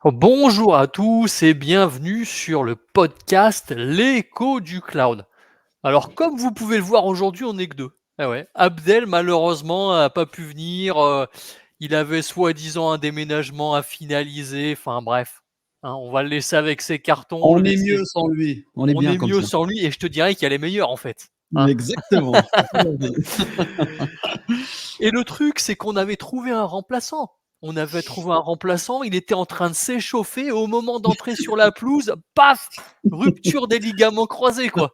Bonjour à tous et bienvenue sur le podcast L'écho du cloud. Alors comme vous pouvez le voir aujourd'hui, on n'est que deux. Ah ouais. Abdel malheureusement n'a pas pu venir. Il avait soi-disant un déménagement à finaliser. Enfin bref, hein, on va le laisser avec ses cartons. On est mieux sans lui. On est On bien est comme mieux ça. sans lui et je te dirais qu'il y a les meilleurs en fait. Hein. Exactement. Et le truc, c'est qu'on avait trouvé un remplaçant. On avait trouvé un remplaçant, il était en train de s'échauffer et au moment d'entrer sur la pelouse, paf! Rupture des ligaments croisés, quoi.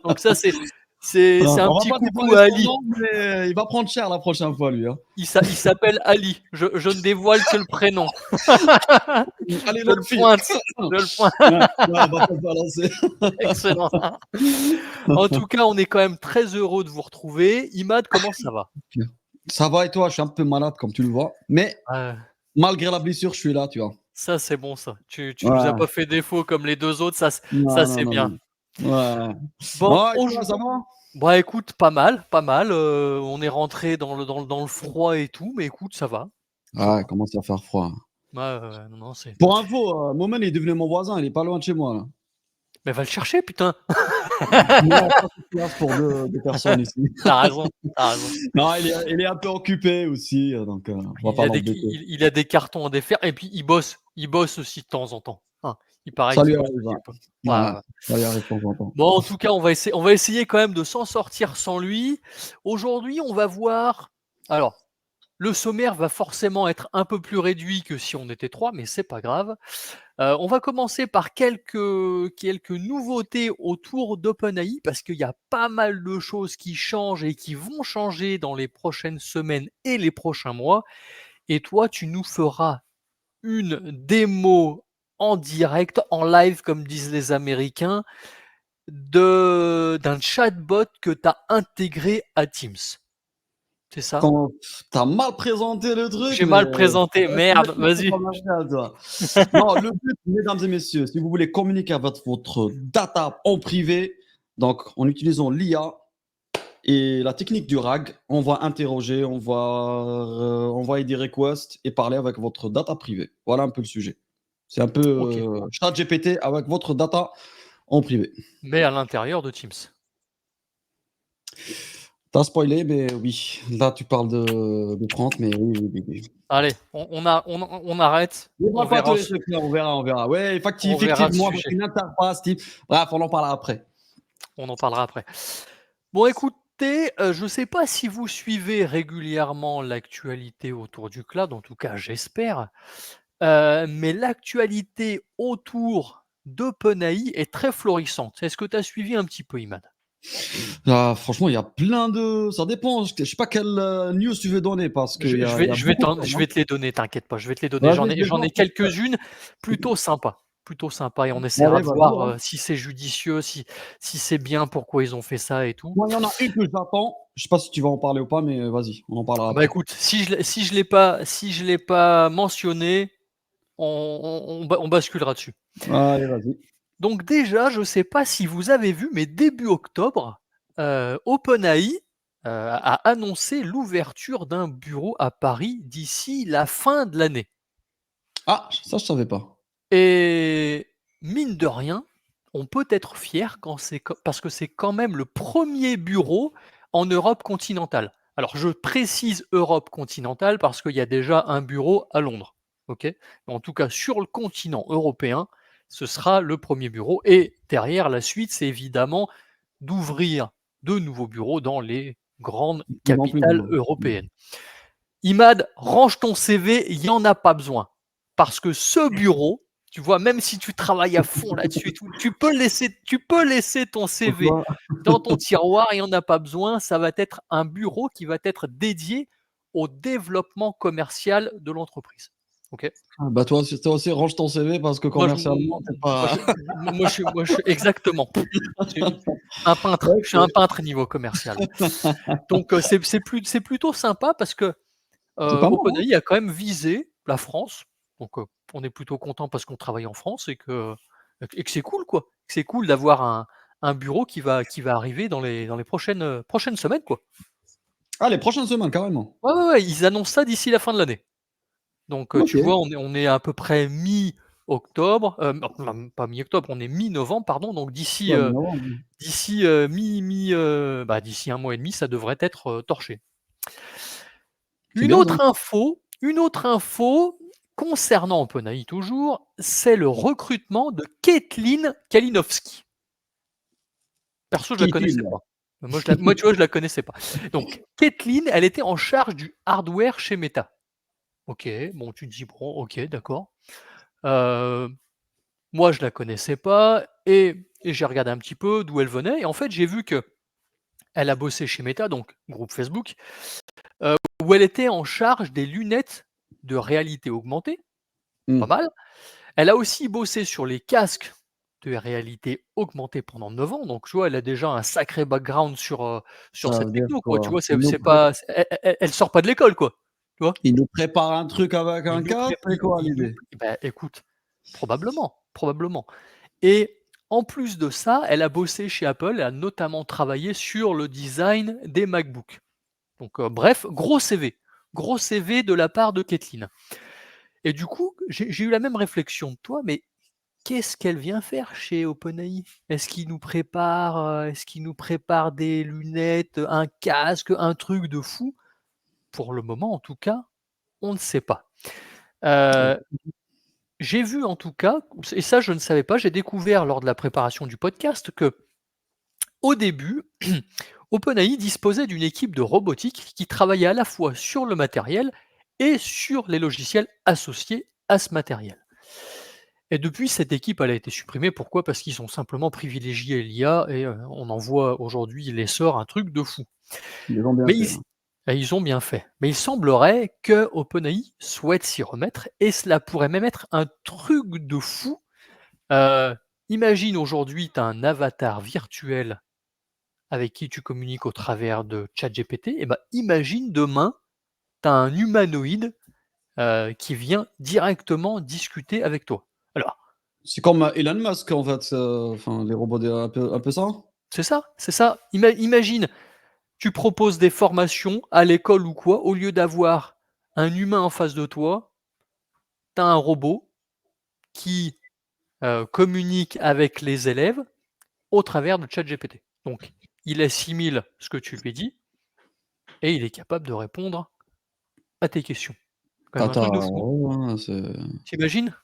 Donc ça, c'est un On va petit pas coucou dévoiler à son Ali. nom, mais il va prendre cher la prochaine fois, lui. Hein. Il s'appelle Ali. Je ne dévoile que le prénom. Allez, Je notre le fille. pointe. Je le pointe. Ouais, on va pas le balancer. Excellent. En tout cas, on est quand même très heureux de vous retrouver. Imad, comment ça va? Ça va et toi? Je suis un peu malade, comme tu le vois. Mais Ouais. malgré la blessure, je suis là, tu vois. Ça, c'est bon ça. Tu nous as Ouais. pas fait défaut comme les 2 autres, ça Non, non, c'est non, bien. non. Ouais. Bon, Ouais, et toi, ça va? bah, écoute, pas mal, pas mal, on est rentré dans le froid et tout, mais écoute, ça Ouais, il va. commence à faire froid. Ouais, ouais, ouais, non, non, c'est Pour info, Momen est devenu mon voisin, il est pas loin de chez moi, là. mais va le chercher putain! Non, pas de place pour deux personnes ici. Tu raison, tu raison. Non, il est un peu occupé aussi, donc on va Il pas a des l'embêter. il a des cartons à défaire et puis il bosse aussi de temps en temps, hein. Il paraît Ça qu'il lui bosse arrive, aussi ouais. un peu. Ouais, Ouais, ouais. ça lui arrive de temps en temps. Bon, en tout cas, on va essayer quand même de s'en sortir sans lui. Aujourd'hui, on va voir alors le sommaire va forcément être un peu plus réduit que si on était 3, mais c'est pas grave. On va commencer par quelques nouveautés autour d'OpenAI parce qu'il y a pas mal de choses qui changent et qui vont changer dans les prochaines semaines et les prochains mois. Et toi, tu nous feras une démo en direct, en live, comme disent les Américains, d'un chatbot que tu as intégré à Teams. C'est ça? Quand tu mal présenté le truc, J'ai mais mal présenté, tu mets merde, tout ça vas-y. commercial, toi. Non, le but, mesdames et messieurs, si vous voulez communiquer avec votre data en privé, donc en utilisant l'IA et la technique du RAG, on va interroger, on va envoyer des requests et parler avec votre data privée. Voilà un peu le sujet. C'est un peu OK. ChatGPT avec votre data en privé. Mais à l'intérieur de Teams. T'as spoilé, mais oui. Là, tu parles de 30, mais oui, oui, oui, oui. Allez, on arrête, Je vois pas tous les trucs là, on verra. Ouais, on verra le effectivement, avec sujet. une interface type. Bref, on en parlera après. On en parlera après. Bon écoutez, je ne sais pas si vous suivez régulièrement l'actualité autour du cloud, en tout cas j'espère, mais l'actualité autour d'OpenAI est très florissante. Est-ce que tu as suivi un petit peu, Imad? Ah, franchement, il y a plein de. Ça dépend. Je sais pas quelle news tu veux donner parce Je qu'il y je a, il y vais a je vais beaucoup de t'en choses. je Hein. vais te les donner, t'inquiète pas, je vais te les donner. J'en Vas-y, ai je les j'en vois. ai quelques-unes plutôt sympas et on essaiera Allez, de vas-y. voir, Ouais. si c'est judicieux, si c'est bien, pourquoi ils ont fait ça et tout. Moi, il y en a une que j'attends. Je sais pas si tu vas en parler ou pas, mais vas-y, on en parlera Bah, après. écoute, si je l'ai pas mentionné, on basculera dessus. Allez, vas-y. Donc déjà, je ne sais pas si vous avez vu, mais début octobre, OpenAI, a annoncé l'ouverture d'un bureau à Paris d'ici la fin de l'année Ah, ça, je savais pas. et mine de rien, on peut être fier quand parce que c'est quand même le premier bureau en Europe continentale. Alors je précise Europe continentale parce qu'il y a déjà un bureau à Londres, OK? En tout cas sur le continent européen, ce sera le premier bureau et derrière la suite, c'est évidemment d'ouvrir de nouveaux bureaux dans les grandes De plus en plus capitales grand. européennes. Imad, range ton CV, il y en a pas besoin. Parce que ce bureau, tu vois, même si tu travailles à fond là-dessus et tout, tu peux laisser ton CV Pourquoi? dans ton tiroir, il y en a pas besoin. Ça va être un bureau qui va être dédié au développement commercial de l'entreprise. OK? Ah, bah toi aussi, range ton CV parce que Moi je commercialement, c'est moi pas. je moi je exactement. Je suis un peintre, je suis un Ok. peintre niveau commercial. Donc c'est plutôt sympa parce que C'est pas mal, hein? OpenAI a quand même visé la France, donc on est plutôt content parce qu'on travaille en France et que c'est cool quoi. C'est cool d'avoir un bureau qui va arriver dans les prochaines semaines quoi. Ah, les prochaines semaines, carrément. Ouais, ouais, ouais, ils annoncent ça d'ici la fin de l'année. Donc tu vois, Ok. on est à peu près mi-octobre, non, pas mi-octobre, on est mi-novembre, pardon, donc d'ici Ouais, mais novembre. d'ici d'ici 1 mois et demi, ça devrait être torché. C'est Une bien ça. autre info, une autre info concernant OpenAI toujours, c'est le recrutement de Caitlin Kalinowski. Perso, je la Qui connaissais est-il? pas. Moi, tu vois, je la connaissais pas. Donc, Caitlin, elle était en charge du hardware chez Meta. OK, bon, tu te dis: «Bon, OK, d'accord». Heu, Moi, je la connaissais pas et j'ai regardé un petit peu d'où elle venait et en fait, j'ai vu qu'elle a bossé chez Meta, donc groupe Facebook, où elle était en charge des lunettes de réalité augmentée, pas Mmh. mal. Elle a aussi bossé sur les casques de réalité augmentée pendant 9 ans, donc tu vois, elle a déjà un sacré background sur Ça veut cette dire techno, quoi, tu quoi? vois? C'est pas elle sort pas de l'école, quoi, tu vois? Il nous prépare un truc avec Il un nous pré casque, c'est quoi il nous l'idée? Bah, écoute, probablement, probablement et en plus de ça, elle a bossé chez Apple, elle a notamment travaillé sur le design des MacBooks. Donc, bref, gros CV de la part de Caitlin et du coup, j'ai eu la même réflexion que toi, mais qu'est-ce qu'elle vient faire chez OpenAI? Est-ce qu'il nous prépare des lunettes, un casque, un truc de fou? Pour le moment, en tout cas, on ne sait pas. Heu, j'ai vu en tout cas, et ça je ne savais pas, j'ai découvert lors de la préparation du podcast que au début, OpenAI disposait d'une équipe de robotique qui travaillait à la fois sur le matériel et sur les logiciels associés à ce matériel. Et depuis, cette équipe, elle a été supprimée. Pourquoi? Parce qu'ils ont simplement privilégié l'IA et on en voit aujourd'hui l'essor, un truc de fou. Ils ont bien Mais fait, hein. ils ont bien fait. Mais il semblerait que OpenAI souhaite s'y remettre et cela pourrait même être un truc de fou. Heu, Imagine aujourd'hui, tu as un avatar virtuel avec qui tu communiques au travers de ChatGPT et bah, imagine demain, tu as un humanoïde, qui vient directement discuter avec toi. Alors C'est comme, Elon Musk en fait, enfin les robots de un peu ça? c'est ça, c'est ça. Imagine, tu proposes des formations à l'école ou quoi, au lieu d'avoir un humain en face de toi, tu as un robot qui, communique avec les élèves au travers de ChatGPT. Donc il assimile ce que tu lui dis et il est capable de répondre à tes questions. Quand même un truc de fou. Ouais, ouais, c'est Tu imagines?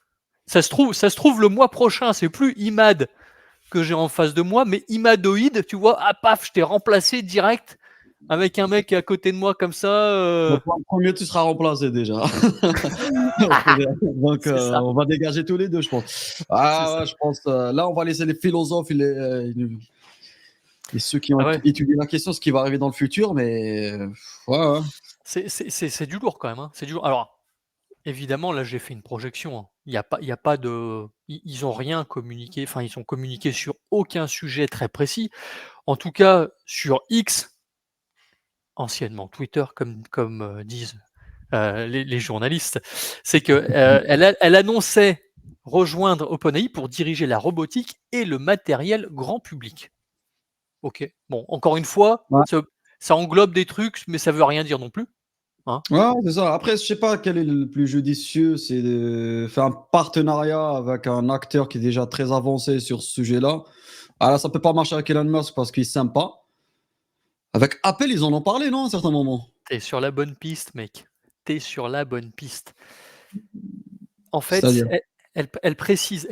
Ça se trouve le mois prochain, c'est plus Imad que j'ai en face de moi, mais Imadoïd, tu vois? Ah paf, je t'ai remplacé direct avec un mec à côté de moi comme ça, donc en 1er tu seras remplacé déjà. Donc c'est ça, on va dégager tous les 2 je pense. c'est Ah ça. ouais, je pense, là on va laisser les philosophes et ceux qui ont Ah ouais, étudié la question, ce qui va arriver dans le futur, mais ouais, ouais. c'est du lourd quand même, hein, c'est du lourd. Alors, évidemment, là, j'ai fait une projection, hein. Il y a pas de ils ont rien communiqué, enfin, ils ont communiqué sur aucun sujet très précis. En tout cas, sur X, anciennement Twitter comme, disent, les journalistes, c'est que, elle annonçait rejoindre OpenAI pour diriger la robotique et le matériel grand public. OK. Bon, encore une fois, Ouais. ça englobe des trucs, mais ça veut rien dire non plus, hein. Ouais, ouais, c'est ça. Après, je sais pas quel est le plus judicieux, c'est de faire un partenariat avec un acteur qui est déjà très avancé sur ce sujet-là. Ah là, ça peut pas marcher avec Elon Musk parce qu'il s'aime pas. Avec Apple, ils en ont parlé, non, à un certain moment? Tu sur la bonne piste, mec. Tu sur la bonne piste. En fait, C'est-à-dire? elle précise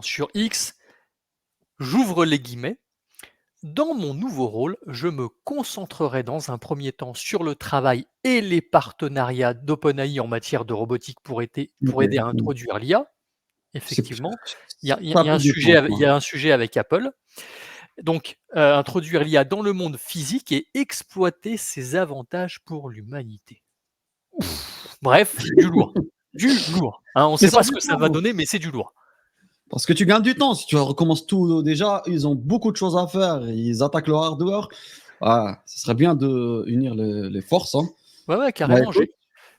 sur X, j'ouvre les guillemets: «Dans mon nouveau rôle, je me concentrerai dans un premier temps sur le travail et les partenariats d'OpenAI en matière de robotique pour OK. aider à Mmh. introduire l'IA». C'est Effectivement, il y a il y a ça il a y a un plus de sujet sens, ave il quoi. y a un sujet avec Apple. Donc, introduire l'IA dans le monde physique et exploiter ses avantages pour l'humanité. Bref, du lourd, hein. On ne Mais sait ça a pas ce du que ça va sens, donner, mais c'est du lourd. parce que tu gagnes du temps. Si tu recommences tout déjà, ils ont beaucoup de choses à faire. Ils attaquent le hardware. Ah, ce serait bien de unir les forces, hein. Ouais, ouais, Bah, carrément. écoute,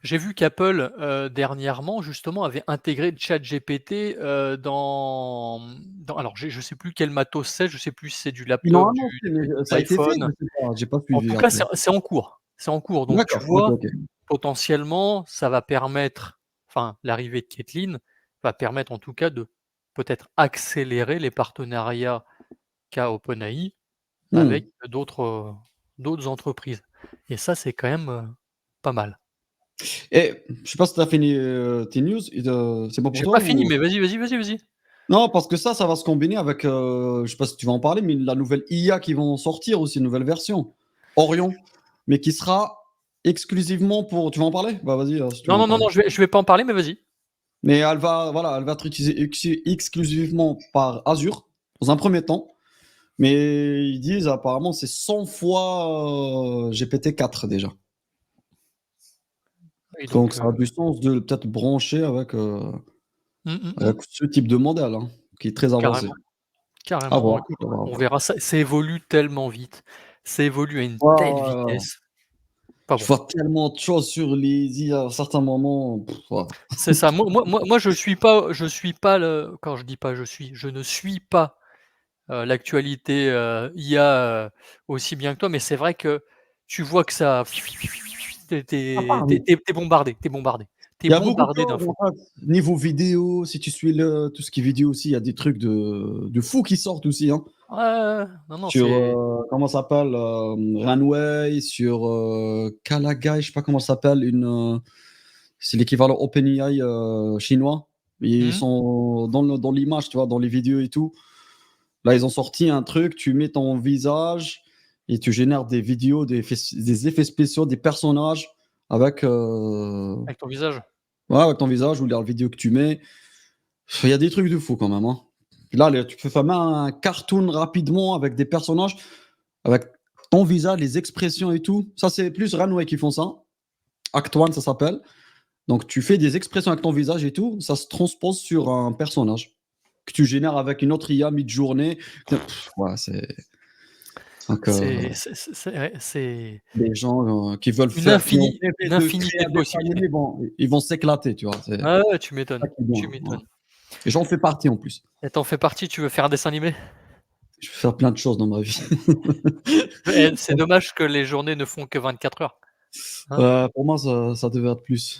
J'ai vu qu'Apple, dernièrement, justement, avait intégré ChatGPT, dans alors je sais plus quel matos c'est, je sais plus si c'est du ils l'ont laptop, annoncé, mais de ça a été fait? l'iPhone. Je sais pas, j'ai pas En suivi tout cas, après. c'est en cours. C'est en cours, donc tu D'accord, OK, vois, OK. potentiellement, ça va permettre, enfin, l'arrivée de Kotlin va permettre en tout cas de peut-être accélérer les partenariats qu'a OpenAI avec Mmh. d'autres entreprises et ça, c'est quand même, pas mal. Et je sais pas si tu as fini, tes news et c'est bon pour J'ai toi pas fini, ou? mais vas-y, vas-y, vas-y, vas-y. Non, parce que ça va se combiner avec, je sais pas si tu vas en parler, mais la nouvelle IA qui vont sortir aussi, une nouvelle version, Orion, mais qui sera exclusivement pour tu vas en parler? Bah, vas-y, si tu veux Non, en non, non, parler. non, je vais pas en parler, mais vas-y. Mais elle va voilà, elle va être utilisée exclusivement par Azure, dans un premier temps, mais ils disent apparemment c'est 100 fois, GPT-4 déjà. Oui, Donc donc ça a du sens de peut-être brancher mmh, mmh mh, avec ce type de modèle, hein, qui est très avancé. carrément, À carrément. Bon, voir, écoute, à voir, à on voir. verra ça. Ça évolue tellement vite, ça évolue à une Ouais, telle ouais, ouais, ouais. vitesse. Pas Je bon. vois tellement de choses sur les IA à certains moments, ouais. C'est ça. Moi, je suis pas le quand je dis pas je ne suis pas, l'actualité, IA, aussi bien que toi, mais c'est vrai que tu vois que ça tu es Ça tu part vite. bombardé, tu es bombardé. Tu es Il y a beaucoup de bombardé choses en d'infos. fait. Niveau vidéo, si tu suis tout ce qui est vidéo aussi, il y a des trucs de fous qui sortent aussi, hein. Ouais, ouais, ouais. Non, non, Sur, c'est comment ça s'appelle? Runway, sur, Kalagai, je sais pas comment ça s'appelle, c'est l'équivalent OpenAI, chinois. Ils mmh, sont dans l'image, tu vois? Dans les vidéos et tout. Là, ils ont sorti un truc, tu mets ton visage et tu génères des vidéos, des effets spéciaux, des personnages avec, avec ton visage. ouais, avec ton visage ou la vidéo que tu mets. Il y a des trucs de fou quand même, hein. Là, tu peux faire même un cartoon rapidement avec des personnages, avec ton visage, les expressions et tout. Ça, c'est plus Runway qui font ça. Act One, ça s'appelle. Donc, tu fais des expressions avec ton visage et tout, ça se transpose sur un personnage que tu génères avec une autre IA mid-journée. Ouais, c'est donc, C'est les gens, qui ont rêvé une de créer infinité un de dessin possibilités. animé, ils vont s'éclater, tu vois? C'est Ah ouais, tu ça m'étonnes, qui est bien, tu ouais. m'étonnes. Et j'en fais partie en plus. Et tu fais partie, tu veux faire un dessin animé? Je vais faire plein de choses dans ma vie. C'est dommage que les journées ne font que 24 heures, hein? Pour moi, ça devait être plus.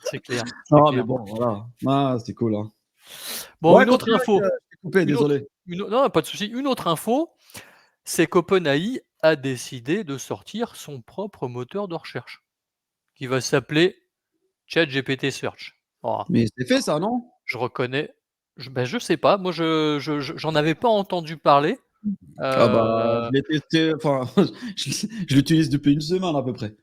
C'est clair, c'est Non, mais clair. bon, voilà. Ah, c'était cool, hein. Bon, Ouais, une autre continue, mec, info, je t'ai coupé, une autre désolé. non, pas de souci. Une autre info, c'est qu'OpenAI a décidé de sortir son propre moteur de recherche, qui va s'appeler ChatGPT Search. Alors, Mais c'est fait ça, non? je reconnais, je sais pas, moi j'en avais pas entendu parler, Ah bah, heu je l'ai testé, enfin, je l'utilise depuis une semaine à peu près.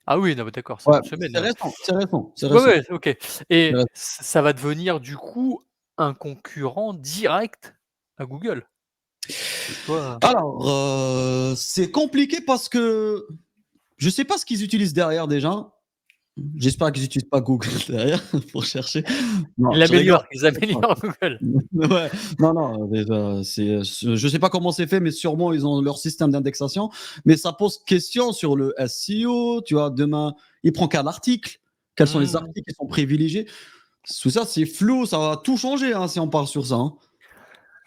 ah oui, non mais d'accord, c'est Ouais, une semaine, c'est récent, c'est récent, c'est ouais, récent. ouais, OK C'est et récent. ça va devenir du coup un concurrent direct à Google. Tu vois? Alors, c'est compliqué parce que je sais pas ce qu'ils utilisent derrière déjà. J'espère qu'ils utilisent pas Google derrière pour chercher. Non, je rigole. Ils améliorent Google. Ouais, non, non, déjà, je sais pas comment c'est fait, mais sûrement ils ont leur système d'indexation. Mais ça pose question sur le SEO, tu vois? Demain, il prend quel article? Quels sont les Mmh. articles qui sont privilégiés? Tout ça, c'est flou, ça va tout changer, hein, si on part sur ça, hein.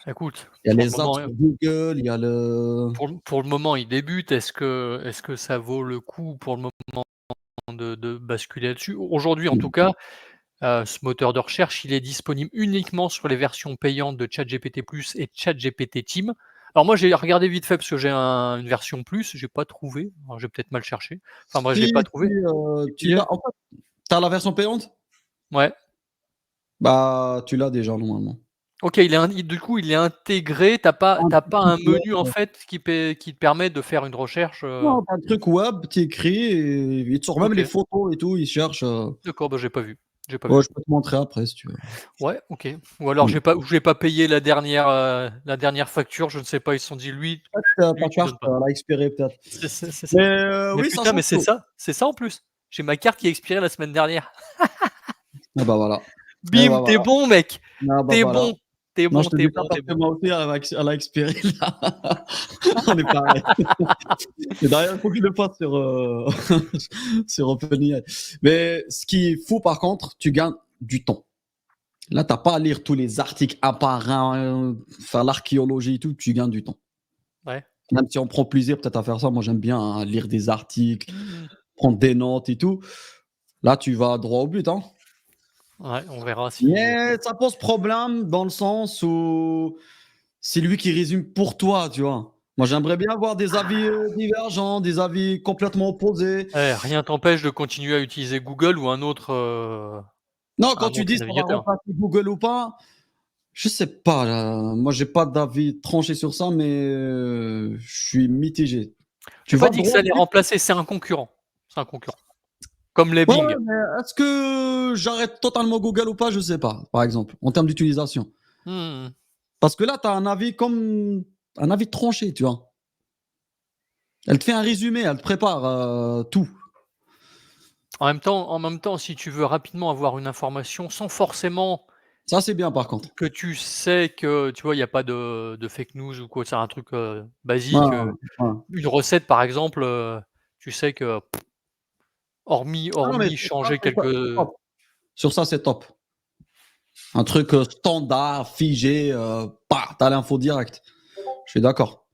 Écoute, Il y a pour le les apps moment, sur Google, il y a le pour le moment, il débute. Est-ce que ça vaut le coup pour le moment de basculer là-dessus? Aujourd'hui, en tout cas, ce moteur de recherche, il est disponible uniquement sur les versions payantes de ChatGPT+ et ChatGPT Team. Alors moi, j'ai regardé vite fait parce que j'ai une version plus, j'ai pas trouvé. Alors j'ai peut-être mal cherché. Enfin bref, je l'ai si pas trouvé. tu l'as en fait, tu as la version payante? Ouais. Bah, tu l'as déjà normalement. OK, du coup, il est intégré. T'as pas un menu, en fait, qui te permet de faire une recherche, Non, tu as un truc web, tu écris et il te sort même les OK, photos et tout, il cherche, d'accord, bah, j'ai pas vu, j'ai pas ouais, vu. je peux te montrer après si tu veux. Ouais, OK. Ou alors Mmh. j'ai pas payé la dernière facture, je ne sais pas, ils se sont dit: Ta lui, tu carte, donnes pas». elle a expiré peut-être. C'est ça. Mais Mais oui, ça putain, mais change tout. c'est ça en plus. J'ai ma carte qui a expiré la semaine dernière. Ah bah voilà. Et Bim, bah tu voilà. bon mec, Ah bah tu voilà. bon, tu Non, je bon, te tu dis ça bon, parce tu que bon. moi aussi elle a expiré là. On est pareil. Et d'ailleurs, il faut que je le fasse sur, sur OpenAI. Mais ce qui est fou par contre, tu gagnes du temps. Là, tu as pas à lire tous les articles un par un, faire l'archéologie et tout, tu gagnes du temps. Ouais. Même si on prend plaisir peut-être à faire ça, moi j'aime bien, hein, lire des articles, Mmh. prendre des notes et tout. Là, tu vas droit au but, hein. Ouais, on verra si Mais ça pose problème dans le sens où c'est lui qui résume pour toi, tu vois? Moi, j'aimerais bien avoir des avis, divergents, des avis complètement opposés. rien t'empêche de continuer à utiliser Google ou Non, quand un tu autre dis ça va navigateur. remplacer Google ou pas, je sais pas, moi, j'ai pas d'avis tranché sur ça, mais je suis mitigé. Tu J'ai pas vas dit que droit ça au allait but? remplacer, c'est un concurrent. C'est un concurrent. Comme les Ouais, ouais, Bing. mais est-ce que j'arrête totalement Google ou pas? Je sais pas, par exemple, en termes d'utilisation. Mmh. Parce que là, tu as un avis comme un avis tranché, tu vois? Elle te fait un résumé, elle te prépare, tout. En même temps, si tu veux rapidement avoir une information sans forcément Ça, c'est bien par contre. que tu sais que, tu vois, il y a pas de fake news ou quoi, c'est un truc, Ouais, basique, ouais. une recette par exemple, tu sais que hormis Ah non, mais hormis sur ça, changer c'est quelques top. Sur ça, c'est top. Un truc, standard, figé, tu l'info direct. Je suis d'accord.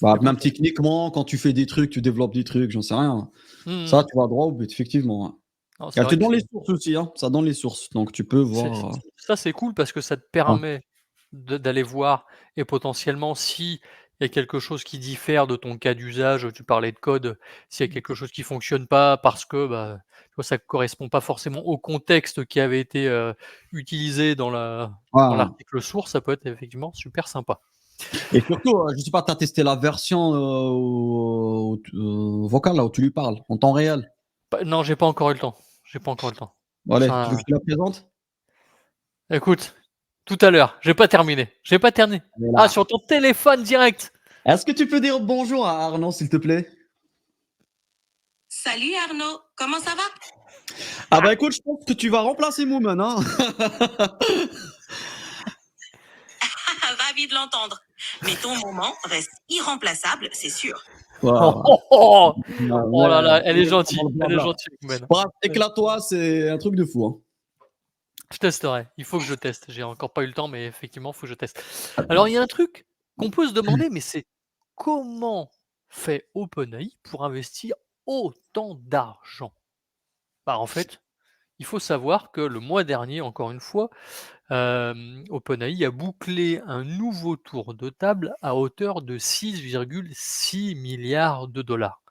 Bah, même écoute, techniquement, quand tu fais des trucs, tu développes des trucs, j'en sais rien. Ça, mmh tu vas droit au but, effectivement, ouais. non, Et c'est elle te vrai que donne les sources aussi, hein, ça donne les sources, donc tu peux c'est voir, ça c'est cool parce que ça te ouais. permet d'aller voir et potentiellement s'il y a quelque chose qui diffère de ton cas d'usage, tu parlais de code, s'il y a quelque chose qui fonctionne pas parce que, bah, tu vois, ça correspond pas forcément au contexte qui avait été, utilisé Ouais, dans ouais. l'article source, ça peut être effectivement super sympa. Et surtout, je sais pas, tu as testé la version, vocale, là, où tu lui parles, en temps réel? Bah, non, j'ai pas encore eu le temps, j'ai pas encore eu le temps. Bon allez, tu veux que Ça je te la présente? écoute, tout à l'heure, j'ai pas terminé. Elle est Ah, là. sur ton téléphone direct! Est-ce que tu peux dire bonjour à Arnaud, s'il te plaît? Salut Arnaud, comment ça va? Ah bah écoute, je pense que tu vas remplacer Moomin, hein. Ravi de l'entendre. Mais ton moment reste irremplaçable, c'est sûr. Oh, Waouh, oh, oh! non, Oh là mais là, dans le elle est blabla. gentille, Gwen. Bref, Ouais. éclate-toi, c'est un truc de fou, hein. Je testerai. Il faut que je teste. J'ai encore pas eu le temps, mais effectivement, il faut que je teste. Alors, il y a un truc qu'on peut se demander, mais c'est comment fait OpenAI pour investir autant d'argent? Bah, en fait, il faut savoir que le mois dernier, encore une fois, OpenAI a bouclé un nouveau tour de table à hauteur de 6,6 milliards de dollars.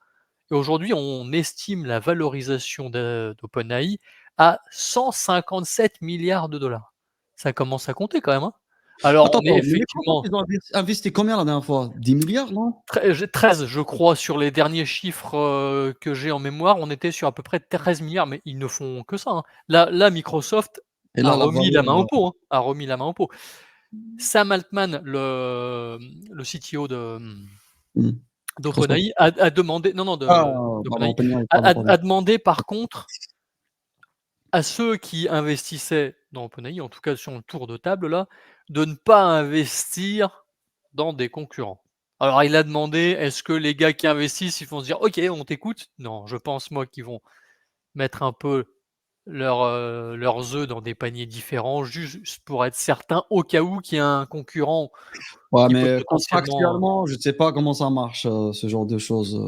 Et aujourd'hui, on estime la valorisation d'OpenAI à 157 milliards de dollars. Ça commence à compter quand même, hein. Alors Attends, on est attends, mais Microsoft, effectivement ils ont investi combien la dernière fois? 10 milliards, non? 13 je crois sur les derniers chiffres, que j'ai en mémoire, on était sur à peu près 13 milliards, mais ils ne font que ça, hein. Là, Microsoft Et a là, la remis la main au valeur, pot, hein, a remis la main au pot. Sam Altman, le CTO mmh, Microsoft. d'OpenAI a demandé non, non, Ah, pardon, d'OpenAI, OpenAI, a pardon, a pardon. a demandé par contre à ceux qui investissaient dans OpenAI, en tout cas sur le tour de table là, de ne pas investir dans des concurrents. Alors il a demandé: «Est-ce que les gars qui investissent, ils vont se dire: "OK, on t'écoute"?» Non, je pense moi qu'ils vont mettre un peu leurs œufs dans des paniers différents, juste pour être certain au cas où qu'il y ait un concurrent Ouais, qui peut mais potentiellement, contractuellement, je ne sais pas comment ça marche, ce genre de choses.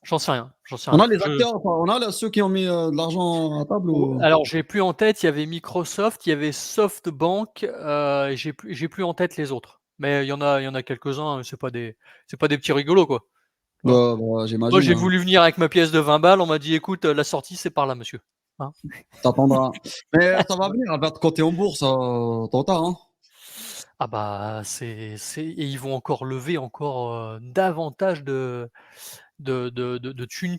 j'en sais rien, j'en sais On rien. a les acteurs, enfin, on a là ceux qui ont mis, de l'argent à table Ou ou? alors j'ai plus en tête, il y avait Microsoft, il y avait SoftBank, et j'ai plus en tête les autres. Mais il y en a quelques-uns, c'est pas des petits rigolos, quoi, tu vois? Bah, Moi, j'imagine, j'ai voulu venir avec ma pièce de 20 balles, on m'a dit: «Écoute, la sortie, c'est par là, monsieur», hein? tu attendras. Mais ça va venir, elle va être cotée en bourse, tôt ou tard, hein. Ah bah, c'est et ils vont encore lever encore, davantage de thunes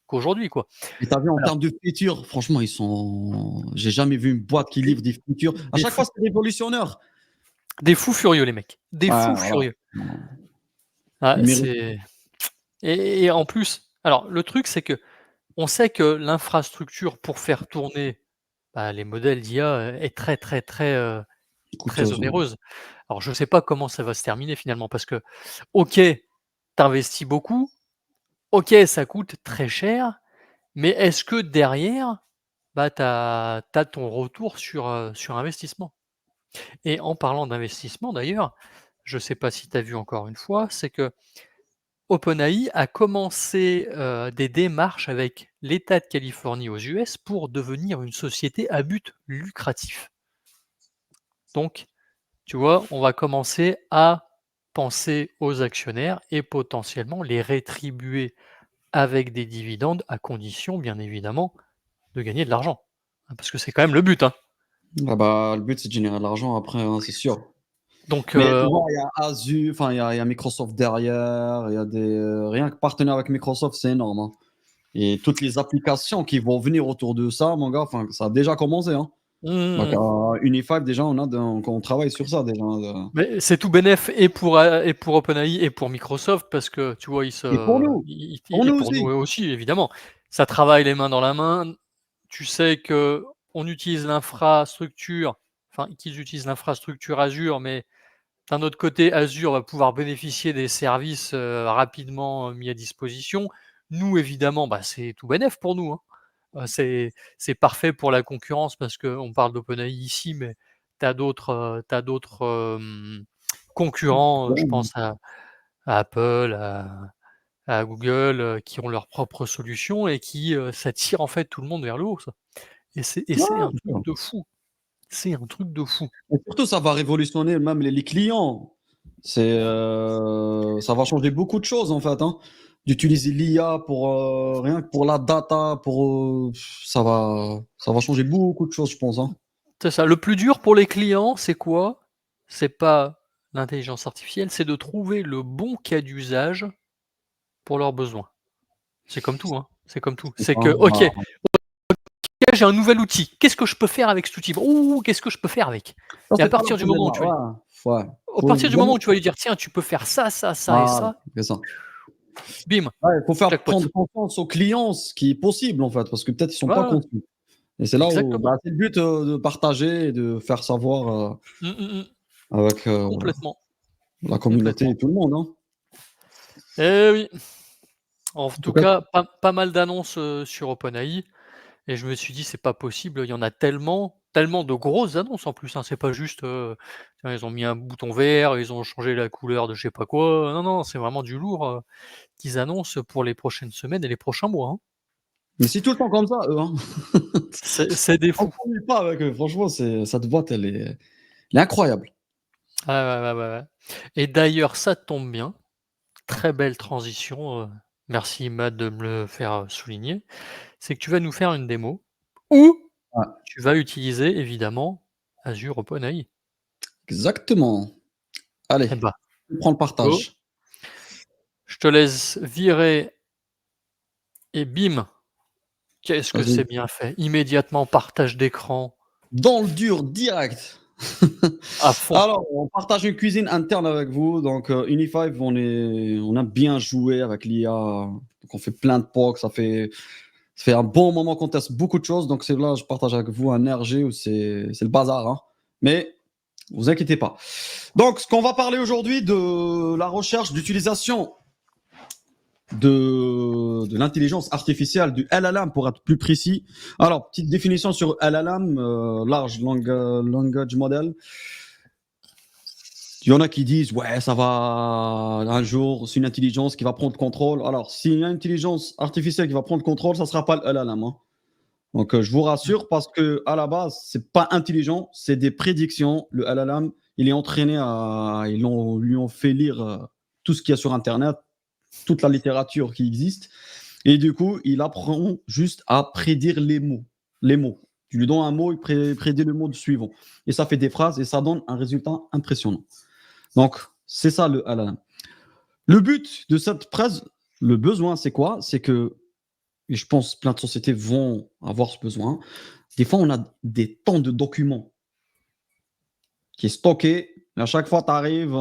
qu'aujourd'hui, quoi. Et tu as vu en Alors termes de features, franchement, ils sont j'ai jamais vu une boîte qui des livre des features. À des chaque fous fois, c'est révolutionnaire. des fous furieux, les mecs, des Ouais, fous voilà. furieux. Non, Ah, ils méritent. c'est et en plus alors le truc, c'est qu'on sait que l'infrastructure pour faire tourner, bah, les modèles d'IA, est très, très, très, très Coûteuse, ouais. onéreuse. Alors je ne sais pas comment ça va se terminer finalement parce que, OK, tu investis beaucoup, OK, ça coûte très cher, mais est-ce que derrière, bah, tu as ton retour sur investissement? Et en parlant d'investissement d'ailleurs, je ne sais pas si tu as vu encore une fois, c'est que OpenAI a commencé des démarches avec l'État de Californie aux US pour devenir une société à but lucratif. Donc, tu vois, on va commencer à penser aux actionnaires et potentiellement les rétribuer avec des dividendes, à condition, bien évidemment, de gagner de l'argent. Parce que c'est quand même le but, hein. Ah bah, le but, c'est de générer de l'argent après, hein, c'est sûr. Donc, Mais tu vois, il y a Azure, enfin, il y a Microsoft derrière, il y a rien que partenaire avec Microsoft, c'est énorme, hein. Et toutes les applications qui vont venir autour de ça, mon gars, enfin, ça a déjà commencé, hein. Donc, Unify, déjà, on travaille sur ça, déjà. mais c'est tout bénef et pour OpenAI et pour Microsoft parce que, tu vois, Et pour et nous pour nous aussi. aussi évidemment. Ça travaille les mains dans la main. Tu sais qu'on utilise l'infrastructure, enfin qu'ils utilisent l'infrastructure Azure, mais d'un autre côté, Azure va pouvoir bénéficier des services, rapidement, mis à disposition. Nous évidemment, bah, c'est tout bénef pour nous, hein. C'est parfait pour la concurrence parce qu'on parle d'OpenAI ici, mais tu as d'autres, concurrents, je pense à Apple, à Google, qui ont leurs propres solutions et qui, ça tire en fait tout le monde vers le haut ça et Ouais, c'est un c'est truc sûr. de fou. C'est un truc de fou. Et surtout, ça va révolutionner même les clients. Ça va changer beaucoup de choses, en fait, hein. D'utiliser l'IA pour rien que pour la data, ça va changer beaucoup de choses, je pense, hein. C'est ça. Le plus dur pour les clients, c'est quoi? C'est pas l'intelligence artificielle, c'est de trouver le bon cas d'usage pour leurs besoins. C'est comme tout, hein, c'est comme tout. C'est C'est ça, que, OK, voilà. j'ai un nouvel outil. Qu'est-ce que je peux faire avec cet outil? Ouh, qu'est-ce que je peux faire avec? Ça, Et à c'est pas le partir du problème moment où là. tu vas Ouais, ouais. au Faut partir du moment vraiment où tu vas lui dire: «Tiens, tu peux faire ça, ça, ça et voilà, ça», c'est ça. bim, Ouais, il faut faire jackpot. prendre confiance aux clients, ce qui est possible, en fait, parce que peut-être ils sont Ouais, pas ouais, conscients. Et c'est là où, exactement. bah, c'est le but, de partager et de faire savoir, Mmh, mmh mh. avec, Complètement, la communauté complètement. et tout le monde, hein. Eh oui. En En tout tout cas, cas, pas mal d'annonces, sur OpenAI et je me suis dit: «C'est pas possible, il y en a tellement, tellement de grosses annonces en plus, hein». C'est pas juste, tiens, ils ont mis un bouton vert, ils ont changé la couleur de je sais pas quoi. Non, non, c'est vraiment du lourd, qu'ils annoncent pour les prochaines semaines et les prochains mois, hein. mais c'est tout le temps comme ça, eux, hein. C'est des On fous. s'ennuie pas avec eux, franchement, cette boîte, elle est incroyable. Ouais, ouais, ouais, ouais, ouais et d'ailleurs, ça tombe bien, très belle transition, merci Imad de me le faire, souligner. C'est que tu vas nous faire une démo où Ouais, tu vas utiliser évidemment Azure OpenAI. exactement. Eh Allez, bah, on prend le go, partage. je te laisse virer et bim, qu'est-ce que Vas-y. c'est bien fait. Immédiatement partage d'écran Dans le dur, direct. à fond. Alors, on partage une cuisine interne avec vous. Donc, Unifive, on a bien joué avec l'IA. Donc, on fait plein de POC. Ça fait un bon moment qu'on teste beaucoup de choses. Donc, c'est là, je partage avec vous un RG où c'est le bazar, hein. Mais, vous inquiétez pas. Donc, ce qu'on va parler aujourd'hui de la recherche d'utilisation de l'intelligence artificielle, du LLM pour être plus précis. Alors, petite définition sur LLM, Language Model. Il y en a qui disent, ouais, ça va un jour, c'est une intelligence qui va prendre contrôle. Alors, si une intelligence artificielle qui va prendre contrôle, ça ne sera pas le LLM, hein. Donc, je vous rassure parce que à la base, c'est pas intelligent, c'est des prédictions. Le LLM, il est entraîné lui ont fait lire tout ce qu'il y a sur Internet, toute la littérature qui existe. Et du coup, il apprend juste à prédire les mots. Les mots. Tu lui donnes un mot, il prédit le mot suivant. Et ça fait des phrases et ça donne un résultat impressionnant. Donc, c'est ça le LLM. Le but de cette presse, le besoin, c'est quoi? C'est que, et je pense plein de sociétés vont avoir ce besoin. Des fois, on a des tonnes de documents qui est stocké. À chaque fois, tu arrives,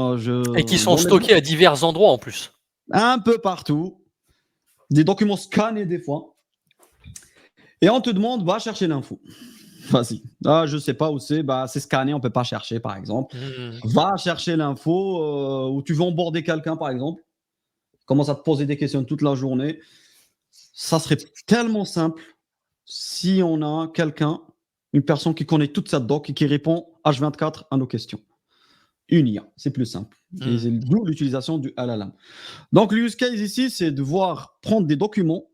Et qui sont j'enlève stockés à divers endroits en plus. un peu partout. Des documents scannés des fois. Et on te demande, va chercher l'info. Vas-y. Ah, je sais pas où c'est. Bah, c'est scanné, on peut pas chercher, par exemple. Mmh. Va chercher l'info où tu veux emborder quelqu'un, par exemple. Commence à te poser des questions toute la journée. Ça serait tellement simple si on a quelqu'un, une personne qui connaît toute cette doc et qui répond H24 à nos questions. une IA. C'est plus simple. Et Hmm. c'est d'où l'utilisation du LLM. Donc, le use case ici, c'est de voir prendre des documents,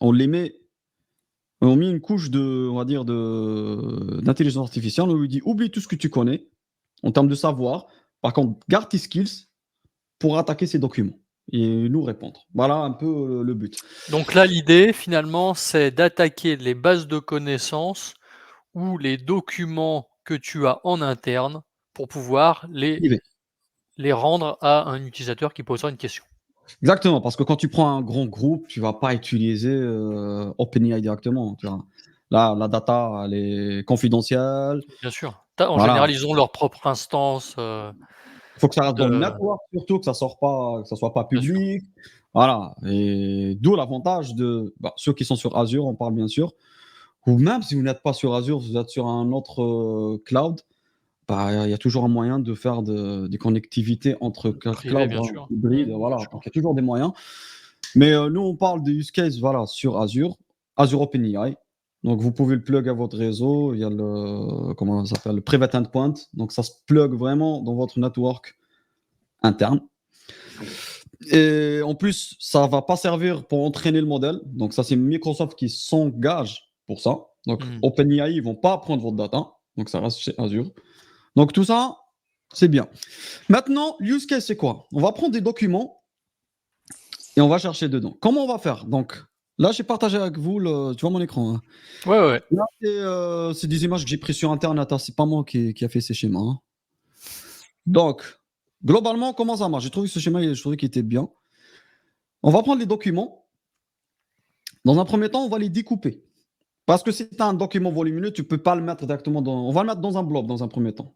on les met, on met une couche de, on va dire, d'intelligence artificielle, on lui dit oublie tout ce que tu connais en termes de savoir. Par contre, garde tes skills pour attaquer ces documents et nous répondre. Voilà un peu le but. Donc là, l'idée, finalement, c'est d'attaquer les bases de connaissances ou les documents que tu as en interne pour pouvoir les rendre à un utilisateur qui posera une question. Exactement, parce que quand tu prends un grand groupe, tu vas pas utiliser OpenAI directement. Tu vois. Là, la data, elle est confidentielle. Bien sûr. En Voilà. général, ils ont leur propre instance Il faut que ça reste dans le de... network, surtout que ça sort pas, que ça soit pas Bien sûr. public. Voilà. Et d'où l'avantage de ceux qui sont sur Azure, on parle bien sûr. Ou même si vous n'êtes pas sur Azure, vous êtes sur un autre cloud, il y a toujours un moyen de faire des connectivités entre Privé, clouds bien sûr. hybrides. Voilà. Je Donc, comprends. il y a toujours des moyens. Mais nous, on parle de use case voilà, sur Azure, Azure OpenAI. Donc, vous pouvez le plug à votre réseau. Il y a comment ça s'appelle, le Private Endpoint. Donc, ça se plug vraiment dans votre network interne. Et en plus, ça ne va pas servir pour entraîner le modèle. Donc, ça, c'est Microsoft qui s'engage pour ça. Donc, OpenAI, ils ne vont pas prendre votre data. Donc, ça reste chez Azure. Donc, tout ça, c'est bien. Maintenant, l'use case, c'est quoi? On va prendre des documents et on va chercher dedans. Comment on va faire? Donc, là, j'ai partagé avec vous, tu vois mon écran. Hein. Ouais. Là, c'est des images que j'ai prises sur Internet. Hein. C'est pas moi qui a fait ces schémas. Hein. Donc, globalement, comment ça marche? J'ai trouvé ce schéma, je trouvais qu'il était bien. On va prendre les documents. Dans un premier temps, on va les découper. Parce que si tu as un document volumineux, tu ne peux pas le mettre directement dans... On va le mettre dans un blob dans un premier temps.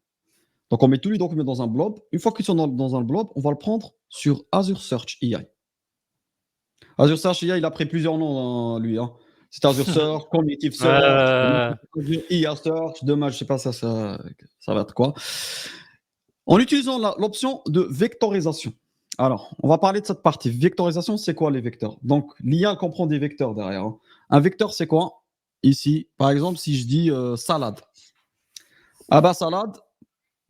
Donc, on met tous les documents dans un blob. Une fois qu'ils sont dans un blob, on va le prendre sur Azure Search AI. Azure Search AI, il a pris plusieurs noms, lui. Hein. C'est Azure Search, Cognitive Search, Azure IA Search. Demain, je ne sais pas, ça va être quoi. En utilisant l'option de vectorisation. Alors, on va parler de cette partie. Vectorisation, c'est quoi les vecteurs? Donc, l'IA comprend des vecteurs derrière. Hein. Un vecteur, c'est quoi? Ici, par exemple, si je dis salade. Ah bah, salade,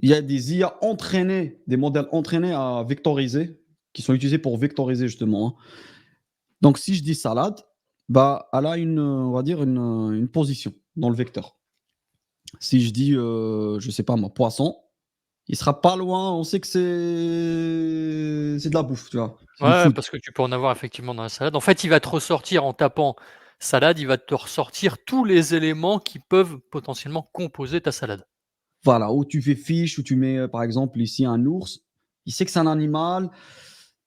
il y a des IA entraînés, des modèles entraînés à vectoriser, qui sont utilisés pour vectoriser justement. Hein. Donc, si je dis salade, bah, elle a on va dire une position dans le vecteur. Si je dis, je sais pas moi, poisson, il sera pas loin. On sait que c'est de la bouffe, tu vois. C'est du Ouais, food. parce que tu peux en avoir effectivement dans la salade. En fait, il va te ressortir en tapant salade, il va te ressortir tous les éléments qui peuvent potentiellement composer ta salade. Voilà, où tu fais fiche, où tu mets, par exemple, ici un ours. Il sait que c'est un animal,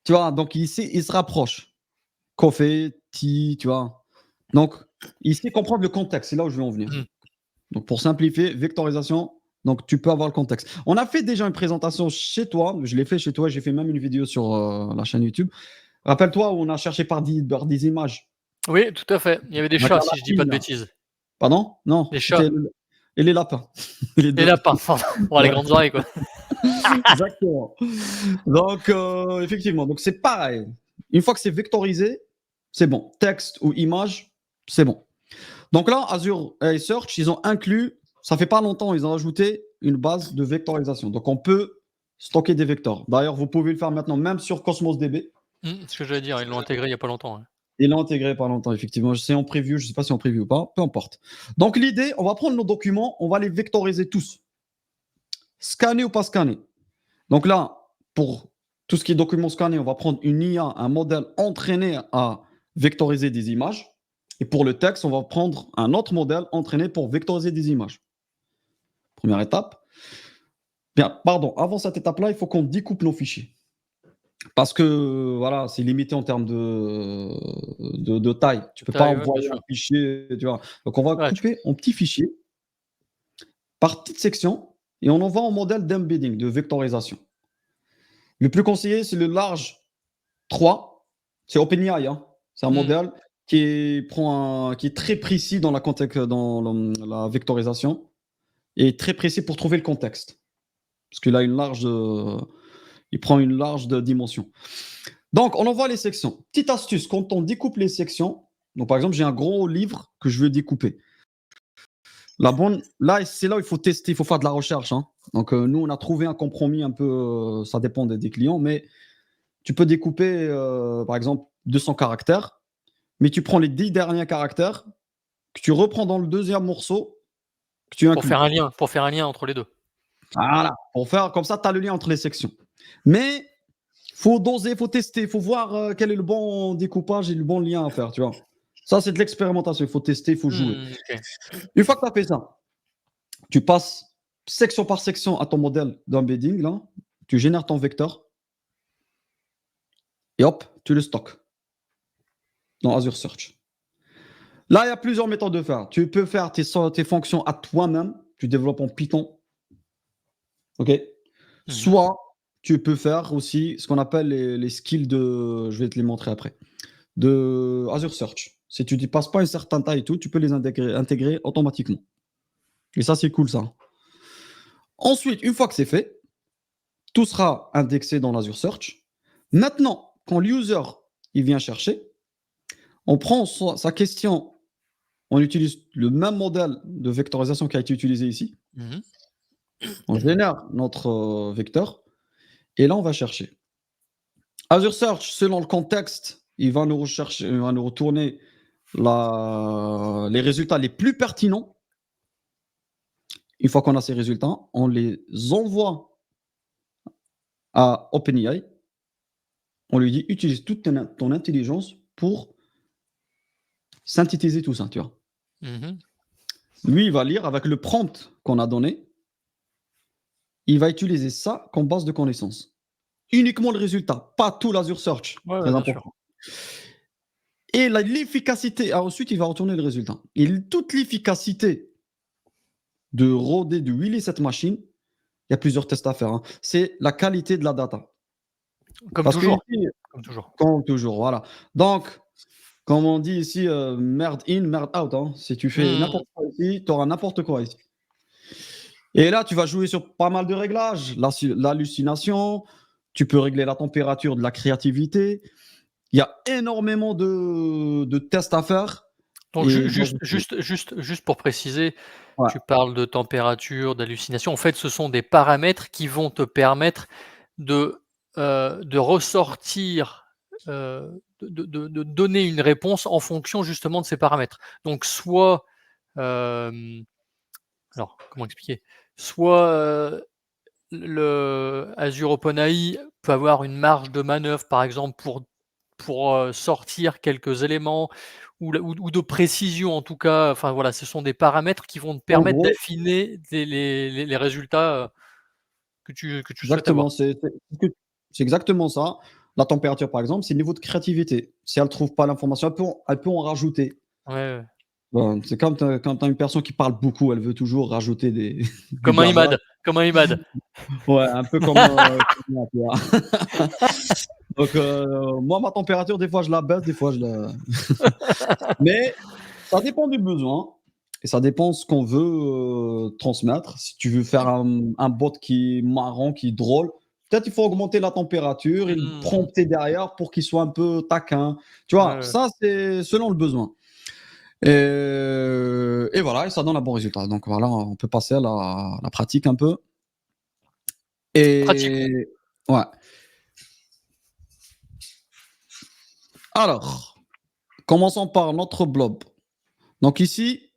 tu vois. Donc, il se rapproche. Coffee, tea, tu vois. Donc, il sait comprendre le contexte. C'est là où je veux en venir. Mmh. Donc, pour simplifier, vectorisation. Donc, tu peux avoir le contexte. On a fait déjà une présentation chez toi. Je l'ai fait chez toi. J'ai fait même une vidéo sur la chaîne YouTube. Rappelle-toi où on a cherché par des images. Oui, tout à fait. Il y avait des Avec chats, la si je dis pas de machine, là. bêtises. Pardon? Non, Des c'était chats et les lapins. Les et deux. lapins, pardon. Bon, les Ouais. grandes oreilles, quoi. Exactement. Donc, effectivement, donc c'est pareil. Une fois que c'est vectorisé, c'est bon. Texte ou image, c'est bon. Donc là, Azure AI Search, ils ont inclus, ça fait pas longtemps, ils ont ajouté une base de vectorisation. Donc, on peut stocker des vecteurs. D'ailleurs, vous pouvez le faire maintenant, même sur Cosmos DB. Ce que j'allais dire, ils l'ont intégré il y a pas longtemps. Ouais. Ils l'ont intégré pas longtemps, effectivement. C'est en preview, je ne sais pas si en preview ou pas, peu importe. Donc, l'idée, on va prendre nos documents, on va les vectoriser tous. Scanner ou pas scanner. Donc là, pour tout ce qui est documents scannés, on va prendre une IA, un modèle entraîné à vectoriser des images. Et pour le texte, on va prendre un autre modèle entraîné pour vectoriser des images. Première étape. Bien, pardon, avant cette étape-là, il faut qu'on découpe nos fichiers. Parce que voilà, c'est limité en termes de taille. Tu ne peux pas Ouais, bien envoyer un sûr. fichier, tu vois. Donc on va Ouais, couper en petits fichiers par petites sections et on envoie en modèle d'embedding, de vectorisation. Le plus conseillé, c'est le large 3. C'est OpenAI. Hein. C'est un modèle qui est très précis dans la vectorisation et très précis pour trouver le contexte. Parce qu'il a il prend une large dimension. Donc, on envoie les sections. Petite astuce, quand on découpe les sections, donc par exemple, j'ai un gros livre que je veux découper. Là, c'est là où il faut tester, il faut faire de la recherche, hein. Donc, nous, on a trouvé un compromis un peu, ça dépend des clients, mais tu peux découper, par exemple, 200 caractères, mais tu prends les 10 derniers caractères, que tu reprends dans le deuxième morceau, que tu Pour faire inclus. un lien entre les 2. Voilà, pour faire comme ça, tu as le lien entre les sections. Mais faut doser, faut tester, faut voir quel est le bon découpage et le bon lien à faire, tu vois. Ça, c'est de l'expérimentation. Il faut tester, il faut jouer. OK. Une fois que tu as fait ça, tu passes section par section à ton modèle d'embedding, là. Tu génères ton vecteur et hop, tu le stockes dans Azure Search. Là, il y a plusieurs méthodes de faire. Tu peux faire tes fonctions à toi-même. Tu développes en Python. OK. Soit tu peux faire aussi ce qu'on appelle les skills de. Je vais te les montrer après. De Azure Search. Si tu ne passes pas une certaine taille et tout, tu peux les intégrer automatiquement. Et ça, c'est cool, ça. Ensuite, une fois que c'est fait, tout sera indexé dans l'Azure Search. Maintenant, quand l'user il vient chercher, on prend sa question, on utilise le même modèle de vectorisation qui a été utilisé ici. Mmh. On génère notre vecteur et là, on va chercher. Azure Search, selon le contexte, il va nous retourner les résultats les plus pertinents. Une fois qu'on a ces résultats, on les envoie à OpenAI. On lui dit utilise toute ton intelligence pour synthétiser tout ça, tu vois. Mmh. Lui, il va lire avec le prompt qu'on a donné. Il va utiliser ça comme base de connaissances. Uniquement le résultat, pas tout l'Azure Search. Ouais, Très bien sûr. important. Et l'efficacité, ensuite, il va retourner le résultat. Et toute l'efficacité de roder, de wheeler cette machine, il y a plusieurs tests à faire, hein. C'est la qualité de la data. Comme Parce que toujours, ici, comme toujours. comme toujours, voilà. Donc, comme on dit ici, merde in, merde out, hein. Si tu fais Mmh. n'importe quoi ici, tu auras n'importe quoi ici. Et là, tu vas jouer sur pas mal de réglages. L'hallucination, tu peux régler la température de la créativité. Il y a énormément de tests à faire. Donc Et juste pour préciser, ouais, tu parles de température, d'hallucination. En fait, ce sont des paramètres qui vont te permettre de ressortir, de donner une réponse en fonction justement de ces paramètres. Donc soit, alors comment expliquer? Soit, le Azure OpenAI peut avoir une marge de manœuvre, par exemple, pour sortir quelques éléments ou de précision en tout cas, enfin voilà, ce sont des paramètres qui vont te en permettre gros, d'affiner les résultats, que tu souhaites avoir. exactement, c'est exactement ça. La température, par exemple, c'est le niveau de créativité. Si elle ne trouve pas l'information, elle peut en rajouter. Ouais, ouais. Bon, c'est comme quand tu as une personne qui parle beaucoup, elle veut toujours rajouter du Comme un blabla. IMAD, comme un IMAD. Ouais, un peu comme, comme moi, tu vois? Donc, moi, ma température, des fois, je la baisse, des fois, je la mais ça dépend du besoin et ça dépend ce qu'on veut, transmettre. Si tu veux faire un bot qui est marrant, qui est drôle, peut-être il faut augmenter la température et le Mmh. prompter derrière pour qu'il soit un peu taquin. Tu Ouais, vois? ouais. Ça, c'est selon le besoin et voilà et ça donne un bon résultat. Donc voilà, on peut passer à la pratique un peu Pratiquons. et ouais. Alors, commençons par notre blob. Donc ici,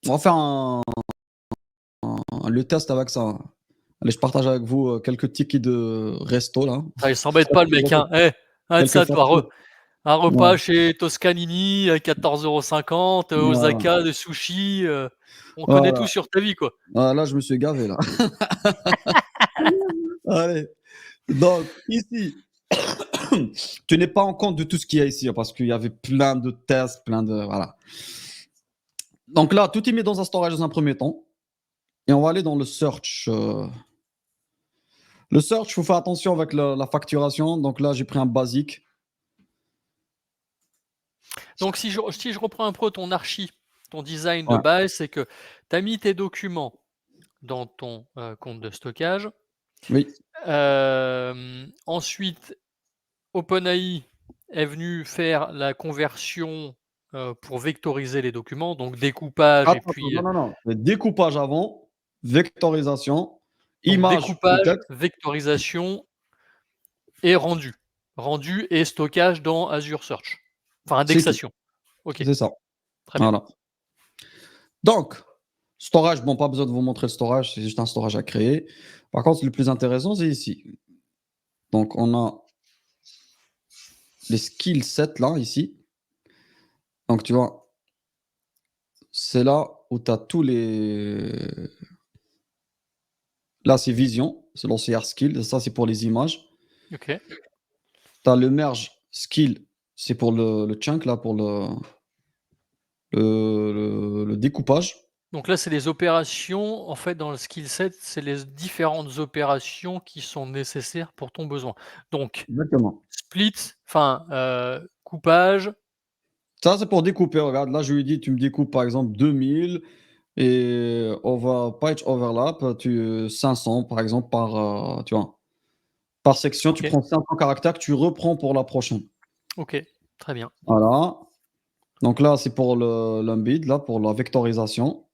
on va faire le test avec ça. Allez, je partage avec vous, quelques tickets de resto là. Ah, il s'embête pas le mec, hein. Eh, arrête Quelques ça toi, factures. un Ouais, repas chez Toscanini à 14,50 €, voilà, Osaka de sushi, on connaît tout voilà. sur ta vie, quoi. Ah là, je me suis gavé là. Allez, donc ici, tu n'es pas en compte de tout ce qu'il y a ici, hein, parce qu'il y avait plein de tests, plein de voilà. Donc là, tout est mis dans un storage dans un premier temps et on va aller dans le search, le search, il faut faire attention avec la facturation. Donc là, j'ai pris un basique. Donc si je reprends un peu ton archi, ton design de Ouais, base, c'est que tu as mis tes documents dans ton, compte de stockage. oui, Ensuite, OpenAI est venu faire la conversion, pour vectoriser les documents, donc découpage et Attends, puis, non, non, non. Le découpage avant, vectorisation, donc image ou découpage, texte. vectorisation et rendu. Rendu et stockage dans Azure Search. Enfin C'est tout. indexation. OK, C'est ça. très bien. Voilà. Donc, storage, bon, pas besoin de vous montrer le storage, c'est juste un storage à créer. Par contre, le plus intéressant, c'est ici. Donc, on a les skill sets là, ici. Donc, tu vois, c'est là où tu as tous les. Là, c'est vision, c'est l'OCR skill. Ça, c'est pour les images. OK. Tu as le merge skill, c'est pour le chunk, là, pour le découpage. Donc là, c'est les opérations, en fait, dans le skill set, c'est les différentes opérations qui sont nécessaires pour ton besoin. Donc Exactement. split, enfin, coupage. Ça, c'est pour découper. Regarde, là, je lui dis, tu me découpes par exemple 2000 et page overlap, 500 par exemple tu vois, par section, tu OK, prends 500 caractères que tu reprends pour la prochaine. OK, très bien. Voilà. Donc là, c'est pour l'embed, là, pour la vectorisation.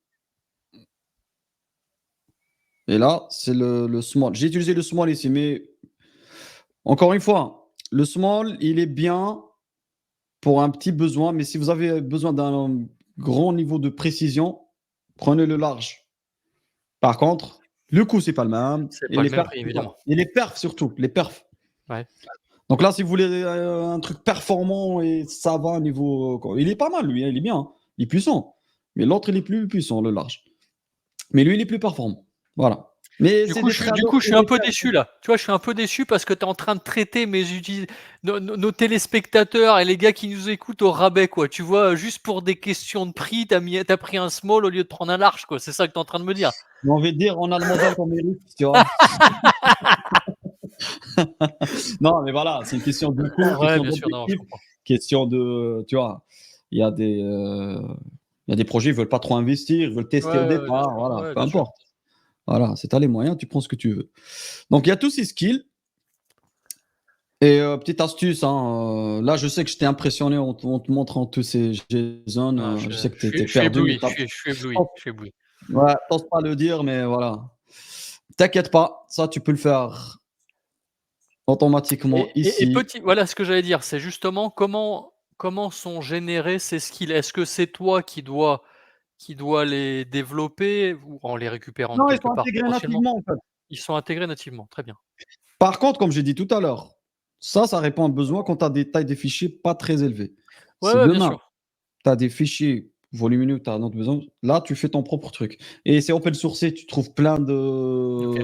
Et là, c'est le small. J'ai utilisé le small ici, mais encore une fois, le small, il est bien pour un petit besoin, mais si vous avez besoin d'un grand niveau de précision, prenez le large. Par contre, le coût, c'est pas le même C'est et pas le les même perfs, prix, c'est pas évidemment. et les perfs surtout, les perfs. Ouais. Donc là, si vous voulez, un truc performant et ça va au niveau, il est pas mal lui, hein, il est bien, hein. Il est puissant. Mais l'autre, il est plus puissant, le large. Mais lui, il est plus performant. Voilà. Mais Du c'est coup, des je suis du trade-offs coup, je et suis un des peu pertes. déçu là. Tu vois, je suis un peu déçu parce que tu es en train de traiter nos téléspectateurs et les gars qui nous écoutent au rabais, quoi. Tu vois, juste pour des questions de prix, tu pris un small au lieu de prendre un large, quoi. C'est ça que tu es en train de me dire? J'ai envie de dire, on a le modèle qu'on mérite, tu vois? Non, mais voilà, c'est une question de coût, Ouais, question bien sûr, non, je d'objectif, comprends. question de, tu vois? Il y a des, heu, il y a des projets, ils veulent pas trop investir, ils veulent Ouais, tester au ouais, ouais, bien départ, sûr. voilà, Ouais, peu bien sûr. importe. Voilà, c'est tu as les moyens, tu prends ce que tu veux. Donc il y a tous ces skills et petite astuce, hein, là, je sais que je t'ai impressionné en te montrant tous ces JSON, Non, je sais que tu je étais suis perdu, ébloui, je suis ébloui, je suis ébloui. ouais, tu pas le dire, mais voilà. T'inquiète pas, ça, tu peux le faire automatiquement Et ici. petit voilà ce que j'allais dire, c'est justement comment sont générés ces skills? Est-ce que c'est toi qui dois les développer ou en les récupérant de Non, ils quelque sont part intégrés potentiellement? nativement, en fait. Ils sont intégrés nativement, très bien. Par contre, comme j'ai dit tout à l'heure, ça répond à un besoin quand tu as des tailles de fichiers pas très élevées. Ouais, Si ouais, bien demain, sûr. tu as des fichiers volumineux, tu as un autre besoin, là, tu fais ton propre truc. Et c'est open sourcé, tu trouves plein OK.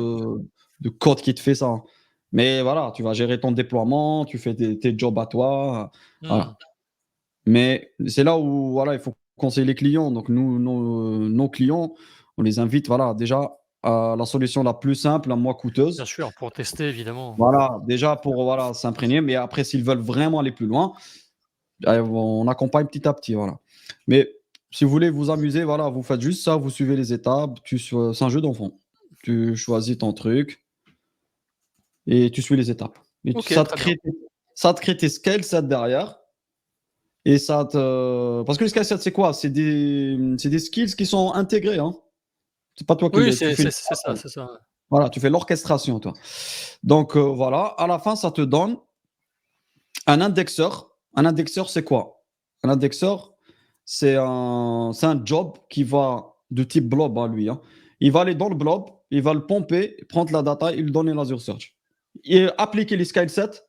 de code qui te fait ça, hein. Mais voilà, tu vas gérer ton déploiement, tu fais tes jobs à toi, Mmh. voilà. Mais c'est là où, voilà, il faut conseiller les clients. Donc nous, nos clients, on les invite, voilà, déjà à la solution la plus simple, la moins Bien coûteuse. sûr, pour tester évidemment. Voilà, déjà pour, voilà, s'imprégner, mais après s'ils veulent vraiment aller plus loin, on accompagne petit à petit, voilà. Mais si vous voulez vous amuser, voilà, vous faites juste ça, vous suivez les étapes, c'est un jeu d'enfant. Tu choisis ton truc et tu suis les étapes et OK, très bien. ça te crée tes scale sets derrière et ça te parce que les scale sets, c'est quoi? C'est des skills qui sont intégrés, hein. C'est pas toi qui Oui, tu c'est fais c'est c'est ça, c'est ça. voilà, tu fais l'orchestration, toi. Donc voilà, à la fin, ça te donne un indexeur. Un indexeur, c'est quoi? Un indexeur, c'est un job qui va de type blob à lui, hein. Il va aller dans le blob, il va le pomper, prendre la data et le donner à l'Azure Search. Et appliquer les skysets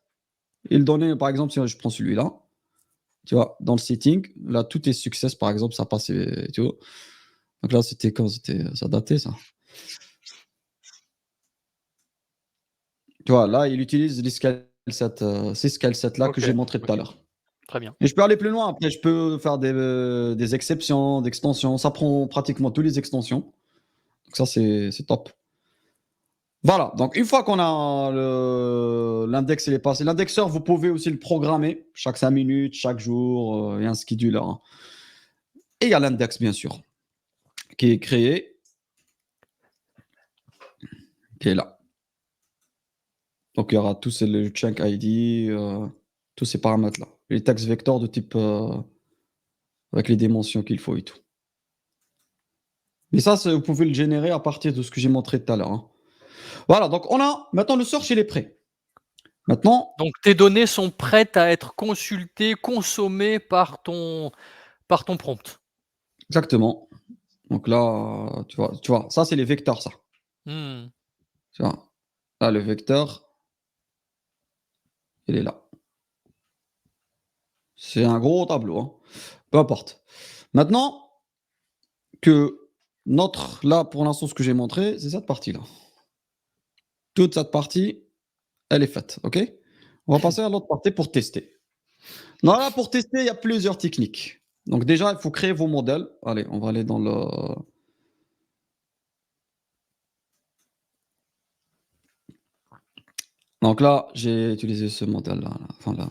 et le donner, par exemple, si je prends celui-là, tu vois, dans le setting, là, tout est success, par exemple, ça passe, tu vois. Donc là, c'était quand? Ça datait, ça. Tu vois, là, il utilise les skysets, ces skysets-là que OK, j'ai montré tout à OK, l'heure. très bien. Et je peux aller plus loin. Après, je peux faire des exceptions, d'extensions. Ça prend pratiquement toutes les extensions. Donc ça, c'est top. Voilà. Donc, une fois qu'on a l'index, il est passé. L'indexeur, vous pouvez aussi le programmer chaque 5 minutes, chaque jour. Il y a un scheduler, hein. Et il y a l'index, bien sûr, qui est créé, qui est là. Donc, il y aura tous le chunk ID, tous ces paramètres-là. Les textes vecteurs de type avec les dimensions qu'il faut et tout. Mais ça, vous pouvez le générer à partir de ce que j'ai montré tout à l'heure, hein. Voilà, donc maintenant le search, il est prêt. Maintenant, Donc tes données sont prêtes à être consultées, consommées par ton prompt. exactement. Donc là, tu vois, ça, c'est les vecteurs, ça. Mmh. Tu vois, là, le vecteur, il est là. C'est un gros tableau, hein. Peu importe. Maintenant que là, pour l'instant, ce que j'ai montré, c'est cette partie-là. Toute cette partie, elle est faite, OK? On va passer à l'autre partie pour tester. Non, là, pour tester, il y a plusieurs techniques. Donc déjà, il faut créer vos modèles. Allez, on va aller dans le... Donc là, j'ai utilisé ce modèle-là. Enfin, là.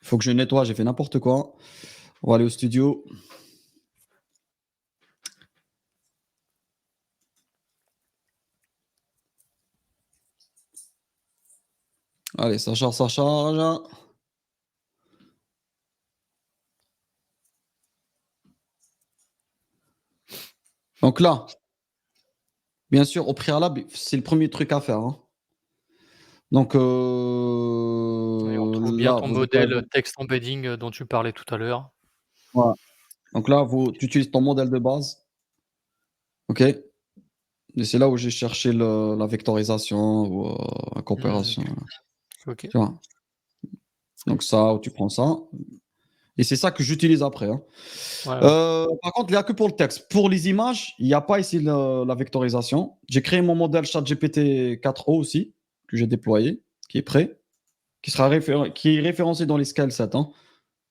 Il faut que je nettoie, j'ai fait n'importe quoi. On va aller au studio. Allez, ça charge, ça charge. Donc là, bien sûr, au préalable, c'est le premier truc à faire, hein. Donc Et on trouve bien là, ton vous êtes par modèle exemple, text embedding, dont tu parlais tout à l'heure. voilà. Donc là, tu utilises ton modèle de base, OK? Et c'est là où j'ai cherché la vectorisation ou la coopération. OK. Tu vois? Donc ça, tu prends ça. Et c'est ça que j'utilise après, hein. Ouais, ouais. Par contre, il n'y a que pour le texte. Pour les images, il n'y a pas ici la vectorisation. J'ai créé mon modèle ChatGPT 4o aussi, que j'ai déployé, qui est prêt, qui est référencé dans les Scale 7, hein.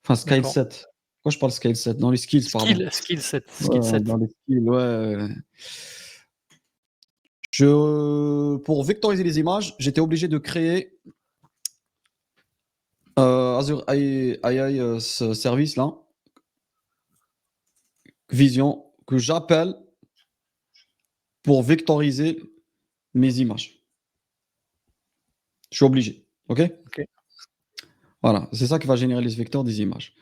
Enfin, Scale D'accord. 7. Pourquoi je parle Scale 7? Dans les skills, pardon. Skill set, skill Ouais, set. dans les skills, ouais. Pour vectoriser les images, j'étais obligé de créer Azure AI ce service-là, Vision, que j'appelle pour vectoriser mes images. Je suis obligé. OK? OK. Voilà, c'est ça qui va générer les vecteurs des images.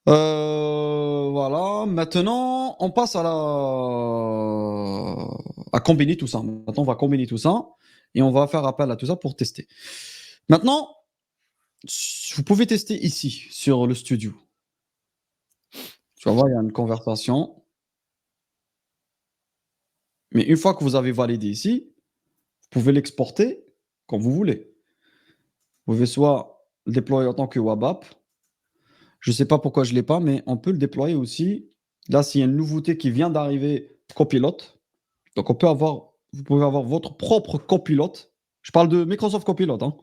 Voilà, maintenant, on passe à combiner tout ça. Maintenant, on va combiner tout ça et on va faire appel à tout ça pour tester. Maintenant, vous pouvez tester ici, sur le studio. Tu vas voir, il y a une conversation. Mais une fois que vous avez validé ici, vous pouvez l'exporter comme vous voulez. Vous pouvez soit le déployer en tant que web app. Je ne sais pas pourquoi je ne l'ai pas, mais on peut le déployer aussi. Là, s'il y a une nouveauté qui vient d'arriver, copilote. Donc, vous pouvez avoir votre propre copilote. Je parle de Microsoft Copilot, hein.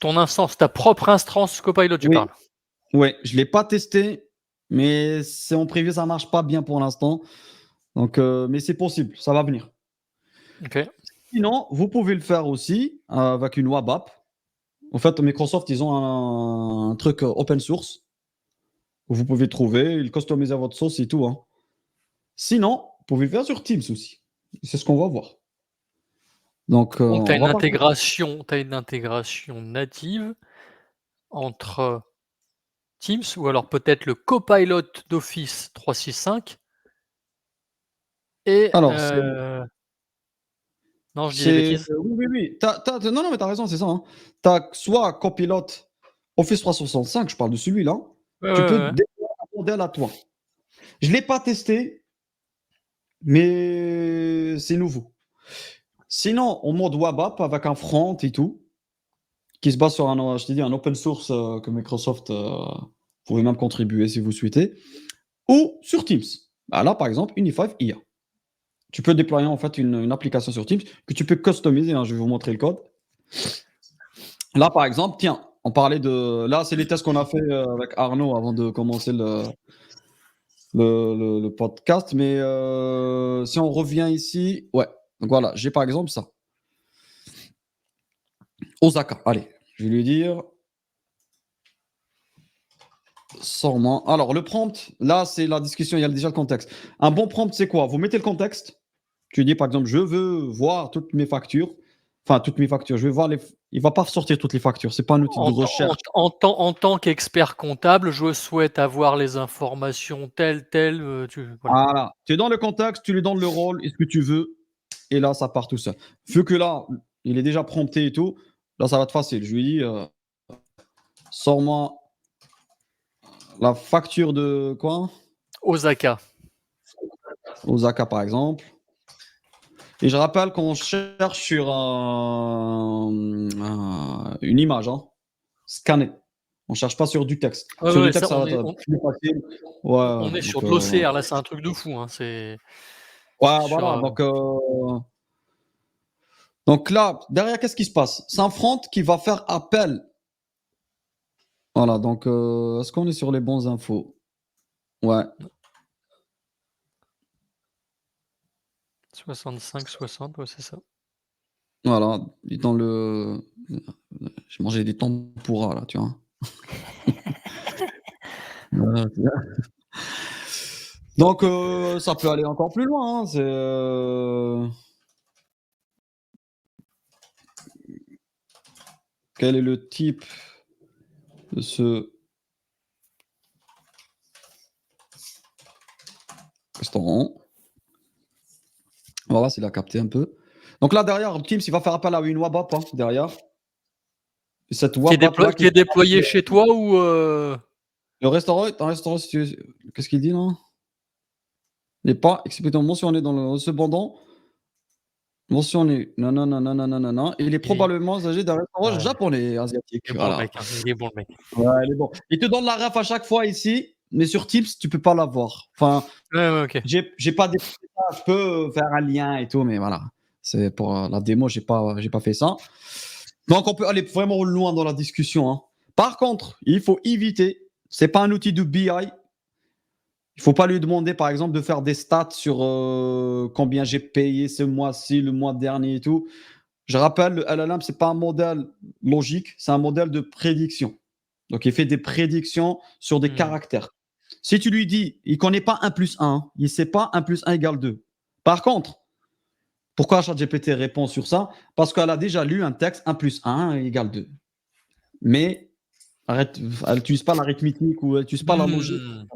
Ton instance, ta propre instance Copilot, tu Oui, parles? ouais, je ne l'ai pas testé, mais c'est en privé, ça ne marche pas bien pour l'instant. Donc, mais c'est possible, ça va venir. OK. Sinon, vous pouvez le faire aussi avec une web app. En fait, Microsoft, ils ont un truc open source où vous pouvez trouver, ils customisent à votre sauce et tout, hein. Sinon, vous pouvez le faire sur Teams aussi. C'est ce qu'on va voir. Donc, Donc tu as on va partir. une intégration native entre Teams ou alors peut-être le Copilot d'Office 365 et Alors, non, je dis des bêtises? oui, oui, oui. Non, non, mais tu as raison, c'est ça, hein. Tu as soit Copilot Office 365, je parle de celui-là. Ouais, ouais, Tu peux ouais, ouais. déployer un modèle à toi. Je ne l'ai pas testé, mais c'est nouveau. Sinon, en mode web app avec un front et tout, qui se base sur je t'ai dit, un open source que Microsoft vous pouvez même contribuer si vous souhaitez, ou sur Teams. Bah là, par exemple, Unify IA. Tu peux déployer en fait une application sur Teams que tu peux customiser, hein, je vais vous montrer le code. Là, par exemple, tiens, on parlait de... Là, c'est les tests qu'on a fait avec Arnaud avant de commencer le podcast, mais si on revient ici, ouais. Donc voilà, j'ai par exemple ça. Osaka, allez, je vais lui dire... Sors-moi. Alors, le prompt, là, c'est la discussion, il y a déjà le contexte. Un bon prompt, c'est quoi? Vous mettez le contexte. Tu dis, par exemple, je veux voir toutes mes factures. Enfin, toutes mes factures. Je vais voir il va pas sortir toutes les factures. C'est pas un outil de recherche. En tant qu'expert comptable, je souhaite avoir les informations telles, voilà. Voilà. Tu es dans le contexte, tu lui donnes le rôle et ce que tu veux, et là, ça part tout seul. Vu que là, il est déjà prompté et tout, là, ça va être facile. Je lui dis, sors-moi la facture de quoi? Osaka. Osaka, par exemple. Et je rappelle qu'on cherche sur une image, hein, scannée. On cherche pas sur du texte. Ouais, Sur du ouais, texte, ça, ça va être plus facile. Ouais, on est sur donc, de l'OCR, là, c'est un truc de fou, hein, c'est ouais, sur, voilà. Donc là, derrière, qu'est-ce qui se passe? C'est un front qui va faire appel. Voilà, donc est-ce qu'on est sur les bons infos? Ouais, 65-60, ouais, c'est ça. voilà. Et dans le. J'ai mangé des tempura là, tu vois. Voilà. Donc ça peut aller encore plus loin, hein, quel est le type de ce restaurant? Voilà, s'il a capté un peu. Donc là, derrière, Teams, il va faire appel à une WABAP, hein, derrière. Et cette WABAP là Qui est déployé chez toi ou le restaurant est un restaurant situé. Qu'est-ce qu'il dit là? N'est pas explicitement mentionné dans le cependant mentionné. Non, non, non, non, non, non, non, non. Il est il probablement âgé d'un restaurant ouais, japonais, il asiatique. est bon le Voilà. mec, hein, il est bon le mec. Ouais, il est bon. Il te donne la ref à chaque fois ici, mais sur Teams, tu peux pas l'avoir. Enfin, Ouais, ouais, OK. j'ai pas déposé ça, je peux faire un lien et tout, mais voilà. C'est pour la démo, j'ai pas fait ça. Donc on peut aller vraiment loin dans la discussion, hein. Par contre, il faut éviter, c'est pas un outil de BI. Il faut pas lui demander, par exemple, de faire des stats sur combien j'ai payé ce mois-ci, le mois dernier et tout. Je rappelle, le LLM, c'est pas un modèle logique, c'est un modèle de prédiction. Donc, il fait des prédictions sur des Mmh. caractères. Si tu lui dis, il connaît pas 1 plus 1, il sait pas 1 plus 1 égale 2. Par contre, pourquoi ChatGPT répond sur ça? Parce qu'elle a déjà lu un texte 1 plus 1 égale 2. Mais elle n'utilise pas l'arithmétique ou elle n'utilise pas la logique. Mmh.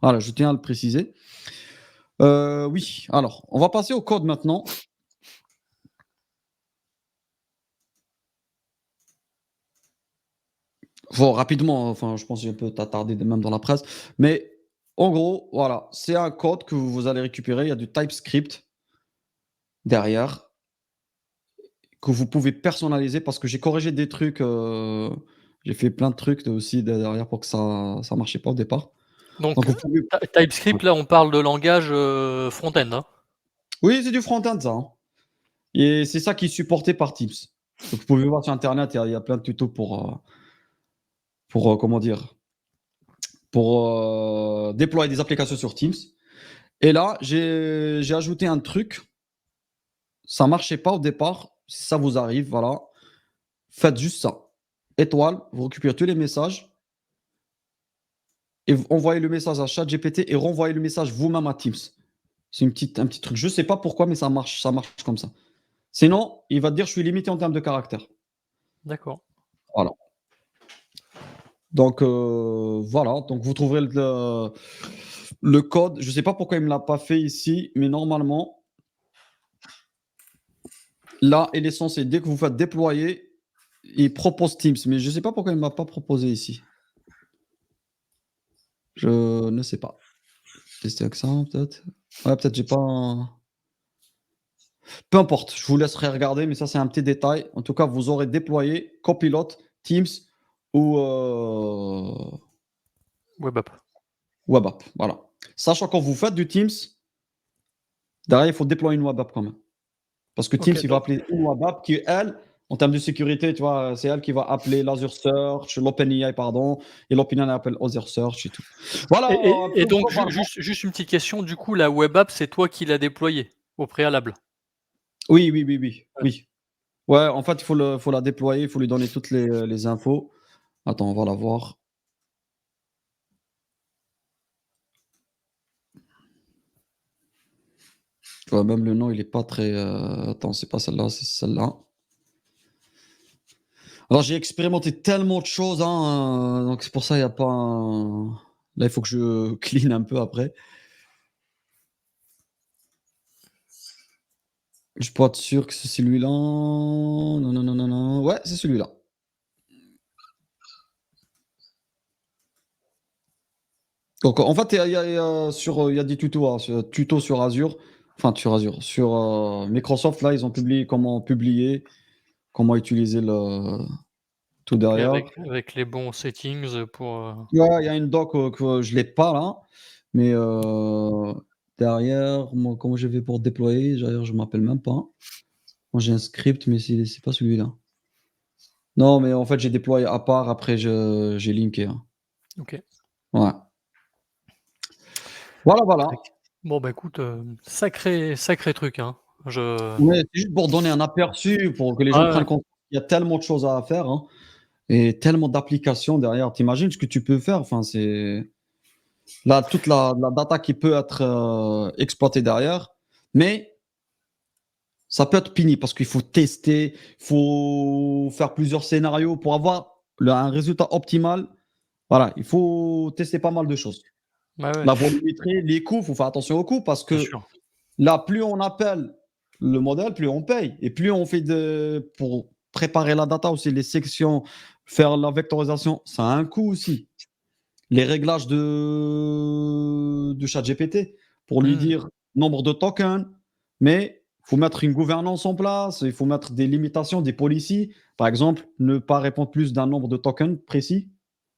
Voilà, je tiens à le préciser. Oui, alors, on va passer au code maintenant. Bon, rapidement, enfin, je pense que je peux t'attarder même dans la presse. Mais en gros, voilà, c'est un code que vous allez récupérer. Il y a du TypeScript derrière que vous pouvez personnaliser parce que j'ai corrigé des trucs. J'ai fait plein de trucs aussi derrière pour que ça marchait pas au départ. Donc Donc, vous pouvez. TypeScript, là, on parle de langage, front-end, hein? Oui, c'est du front-end, ça, hein. Et c'est ça qui est supporté par Teams. Donc, vous pouvez voir sur Internet, il y a plein de tutos pour comment dire, pour déployer des applications sur Teams. Et là, j'ai ajouté un truc. Ça marchait pas au départ. Si ça vous arrive, voilà. Faites juste ça. Étoile, vous récupérez tous les messages et vous envoyez le message à ChatGPT et renvoyez le message vous-même à Teams. C'est un petit truc. Je sais pas pourquoi, mais ça marche comme ça. Sinon, il va te dire je suis limité en termes de caractères. D'accord. Voilà. Donc voilà. Donc vous trouverez le code. Je sais pas pourquoi il me l'a pas fait ici, mais normalement, là, il est censé, dès que vous faites déployer, il propose Teams, mais je sais pas pourquoi il ne m'a pas proposé ici. Je ne sais pas. Tester avec ça, peut-être? Ouais, peut-être j'ai pas. Peu importe, je vous laisserai regarder, mais ça, c'est un petit détail. En tout cas, vous aurez déployé Copilot, Teams ou Web app. Web App. Voilà. Sachant quand vous faites du Teams, derrière, il faut déployer une Web App quand même. Parce que Teams, OK, il va appeler une Web App qui, elle, en termes de sécurité, tu vois, c'est elle qui va appeler l'Azure Search, l'OpenAI, pardon, et l'OpenAI appelle Azure Search et tout. Voilà, un et peu donc globalement. juste une petite question, du coup, la web app, c'est toi qui l'as déployée, au préalable? Oui, oui, oui, oui, Ouais. oui. Ouais, en fait, faut la déployer, il faut lui donner toutes les infos. Attends, on va la voir. Ouais, même le nom, il est pas très. Attends, c'est pas celle-là, c'est celle-là. Alors, j'ai expérimenté tellement de choses, hein, donc c'est pour ça, il y a pas un... Là, il faut que je clean un peu après. Je peux être sûr que c'est celui-là. Non, non, non, non, non. Ouais, c'est celui-là. Donc, en fait, il y a des tutos, hein, tutos sur Azure. Enfin, sur Azure. Sur Microsoft, là, ils ont publié comment publier, comment utiliser le tout Et derrière. avec les bons settings pour. Ouais, il y a une doc que je l'ai pas là, mais derrière, moi, comment je vais pour déployer, d'ailleurs, je m'appelle même pas. Moi, j'ai un script, mais c'est pas celui-là. Non, mais en fait, j'ai déployé à part, après, j'ai linké, hein. Ok. Ouais. Voilà, voilà. Bon, bah écoute, sacré truc, hein. Mais c'est juste pour donner un aperçu, pour que les gens Ouais, ouais. prennent compte qu'il y a tellement de choses à faire, hein, et tellement d'applications derrière. Tu imagines ce que tu peux faire? Enfin, c'est là, toute la data qui peut être exploitée derrière, mais ça peut être pénible parce qu'il faut tester, il faut faire plusieurs scénarios pour avoir un résultat optimal. Voilà, il faut tester pas mal de choses. Ouais, ouais, La volumétrie, les coûts, il faut faire attention aux coûts parce bien que sûr. là, plus on appelle le modèle, plus on paye. Et plus on fait pour préparer la data aussi, les sections, faire la vectorisation, ça a un coût aussi. Les réglages de ChatGPT pour lui Mmh. dire nombre de tokens, mais il faut mettre une gouvernance en place, il faut mettre des limitations, des policies. Par exemple, ne pas répondre plus d'un nombre de tokens précis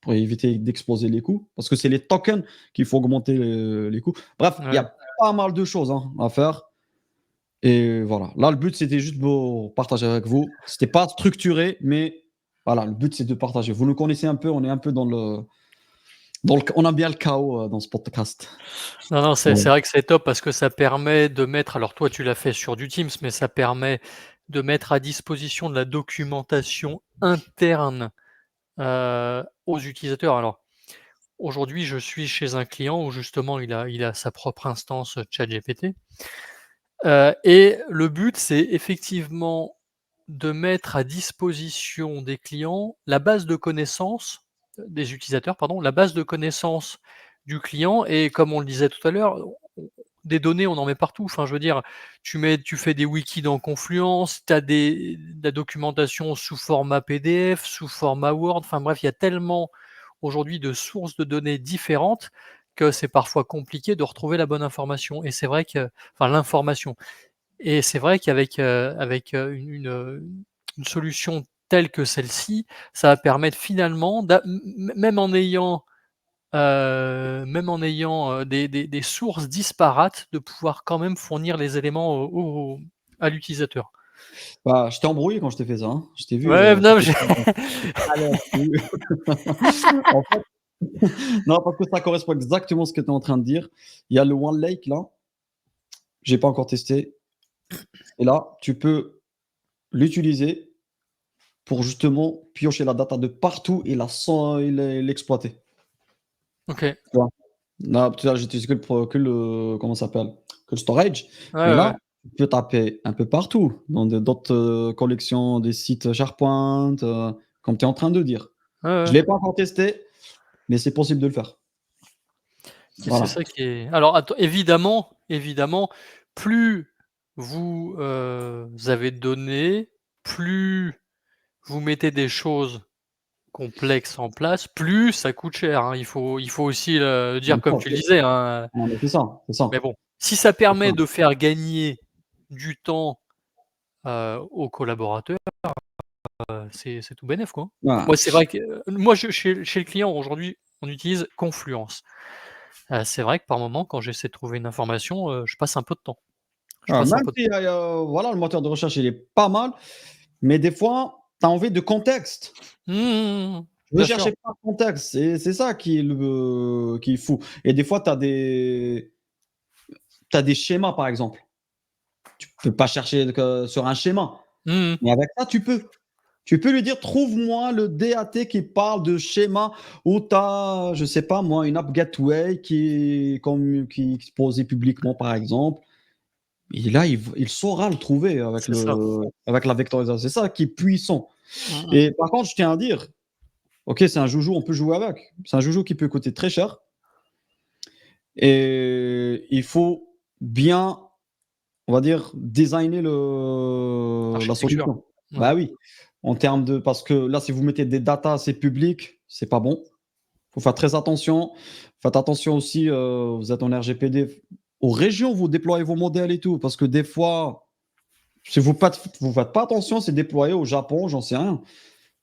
pour éviter d'exploser les coûts, parce que c'est les tokens qu'il faut augmenter les coûts. Bref, il y Ouais. a pas mal de choses, hein, à faire. Et voilà. Là, le but, c'était juste de partager avec vous. C'était pas structuré, mais voilà, le but, c'est de partager. Vous nous connaissez un peu, on est un peu on a bien le chaos dans ce podcast. Non, non, Ouais. c'est vrai que c'est top parce que ça permet de mettre, alors toi tu l'as fait sur du Teams, mais ça permet de mettre à disposition de la documentation interne, aux utilisateurs. Alors aujourd'hui, je suis chez un client où justement il a sa propre instance, ChatGPT, et le but, c'est effectivement de mettre à disposition des clients la base de connaissances, des utilisateurs pardon, la base de connaissances du client et comme on le disait tout à l'heure, on des données, on en met partout. Enfin, je veux dire, tu fais des wikis dans Confluence, tu as de la documentation sous format PDF, sous format Word, enfin bref, il y a tellement aujourd'hui de sources de données différentes que c'est parfois compliqué de retrouver la bonne information et c'est vrai que enfin l'information et c'est vrai qu'avec, une solution telle que celle-ci, ça va permettre finalement même en ayant, des sources disparates, de pouvoir quand même fournir les éléments à l'utilisateur. Bah, je t'ai embrouillé quand je t'ai fait ça, hein. Je t'ai vu, Ouais, non, c'était j'ai à l'affût. En fait, non, parce que ça correspond exactement à ce que tu es en train de dire. Il y a le One Lake là, j'ai pas encore testé. Et là, tu peux l'utiliser pour justement piocher la data de partout et l'exploiter. OK. Tu vois? Là, tout à l'heure, j'utilise que le comment ça s'appelle? Que le storage. Ouais, Mais ouais, là, ouais. tu peux taper un peu partout, dans d'autres collections, des sites SharePoint, comme tu es en train de dire. Ouais, Je ouais. ne l'ai pas encore testé, mais c'est possible de le faire. C'est Voilà. ça qui est alors évidemment, plus vous, avez de données, plus vous mettez des choses complexes en place, plus ça coûte cher, hein. Il faut aussi le Bien dire comme sûr. tu le disais, hein, Non, mais c'est ça, c'est ça, mais bon, si ça c'est ça. permet de faire gagner du temps, aux collaborateurs, c'est tout bénef, quoi, hein. Voilà. Moi, c'est vrai que, moi, chez le client, aujourd'hui, on utilise Confluence. C'est vrai que par moment, quand j'essaie de trouver une information, je passe un peu de temps. Je Voilà, passe un même peu de si, temps. voilà, le moteur de recherche, il est pas mal, mais des fois, tu as envie de contexte. Mmh mh, mmh. Je veux Bien sûr. chercher pas le contexte, c'est ça qui est fou et des fois, tu as des schémas, par exemple. Tu peux pas chercher que sur un schéma, Mmh mh. mais avec ça, tu peux. Tu peux lui dire: «Trouve-moi le DAT qui parle de schéma où tu as, je sais pas moi, une app gateway qui est exposée publiquement», par exemple. Et là, il saura le trouver C'est ça. avec la vectorisation. C'est ça qui est puissant. Mmh. Et par contre, je tiens à dire, OK, c'est un joujou, on peut jouer avec. C'est un joujou qui peut coûter très cher et il faut bien, on va dire, designer la Architecture. solution. Ouais. Bah oui, en termes de parce que là, si vous mettez des datas assez publiques, c'est pas bon. Faut faire très attention. Faites attention aussi, vous êtes en RGPD. Aux régions, vous déployez vos modèles et tout, parce que des fois, si vous faites pas attention, c'est déployé au Japon, j'en sais rien.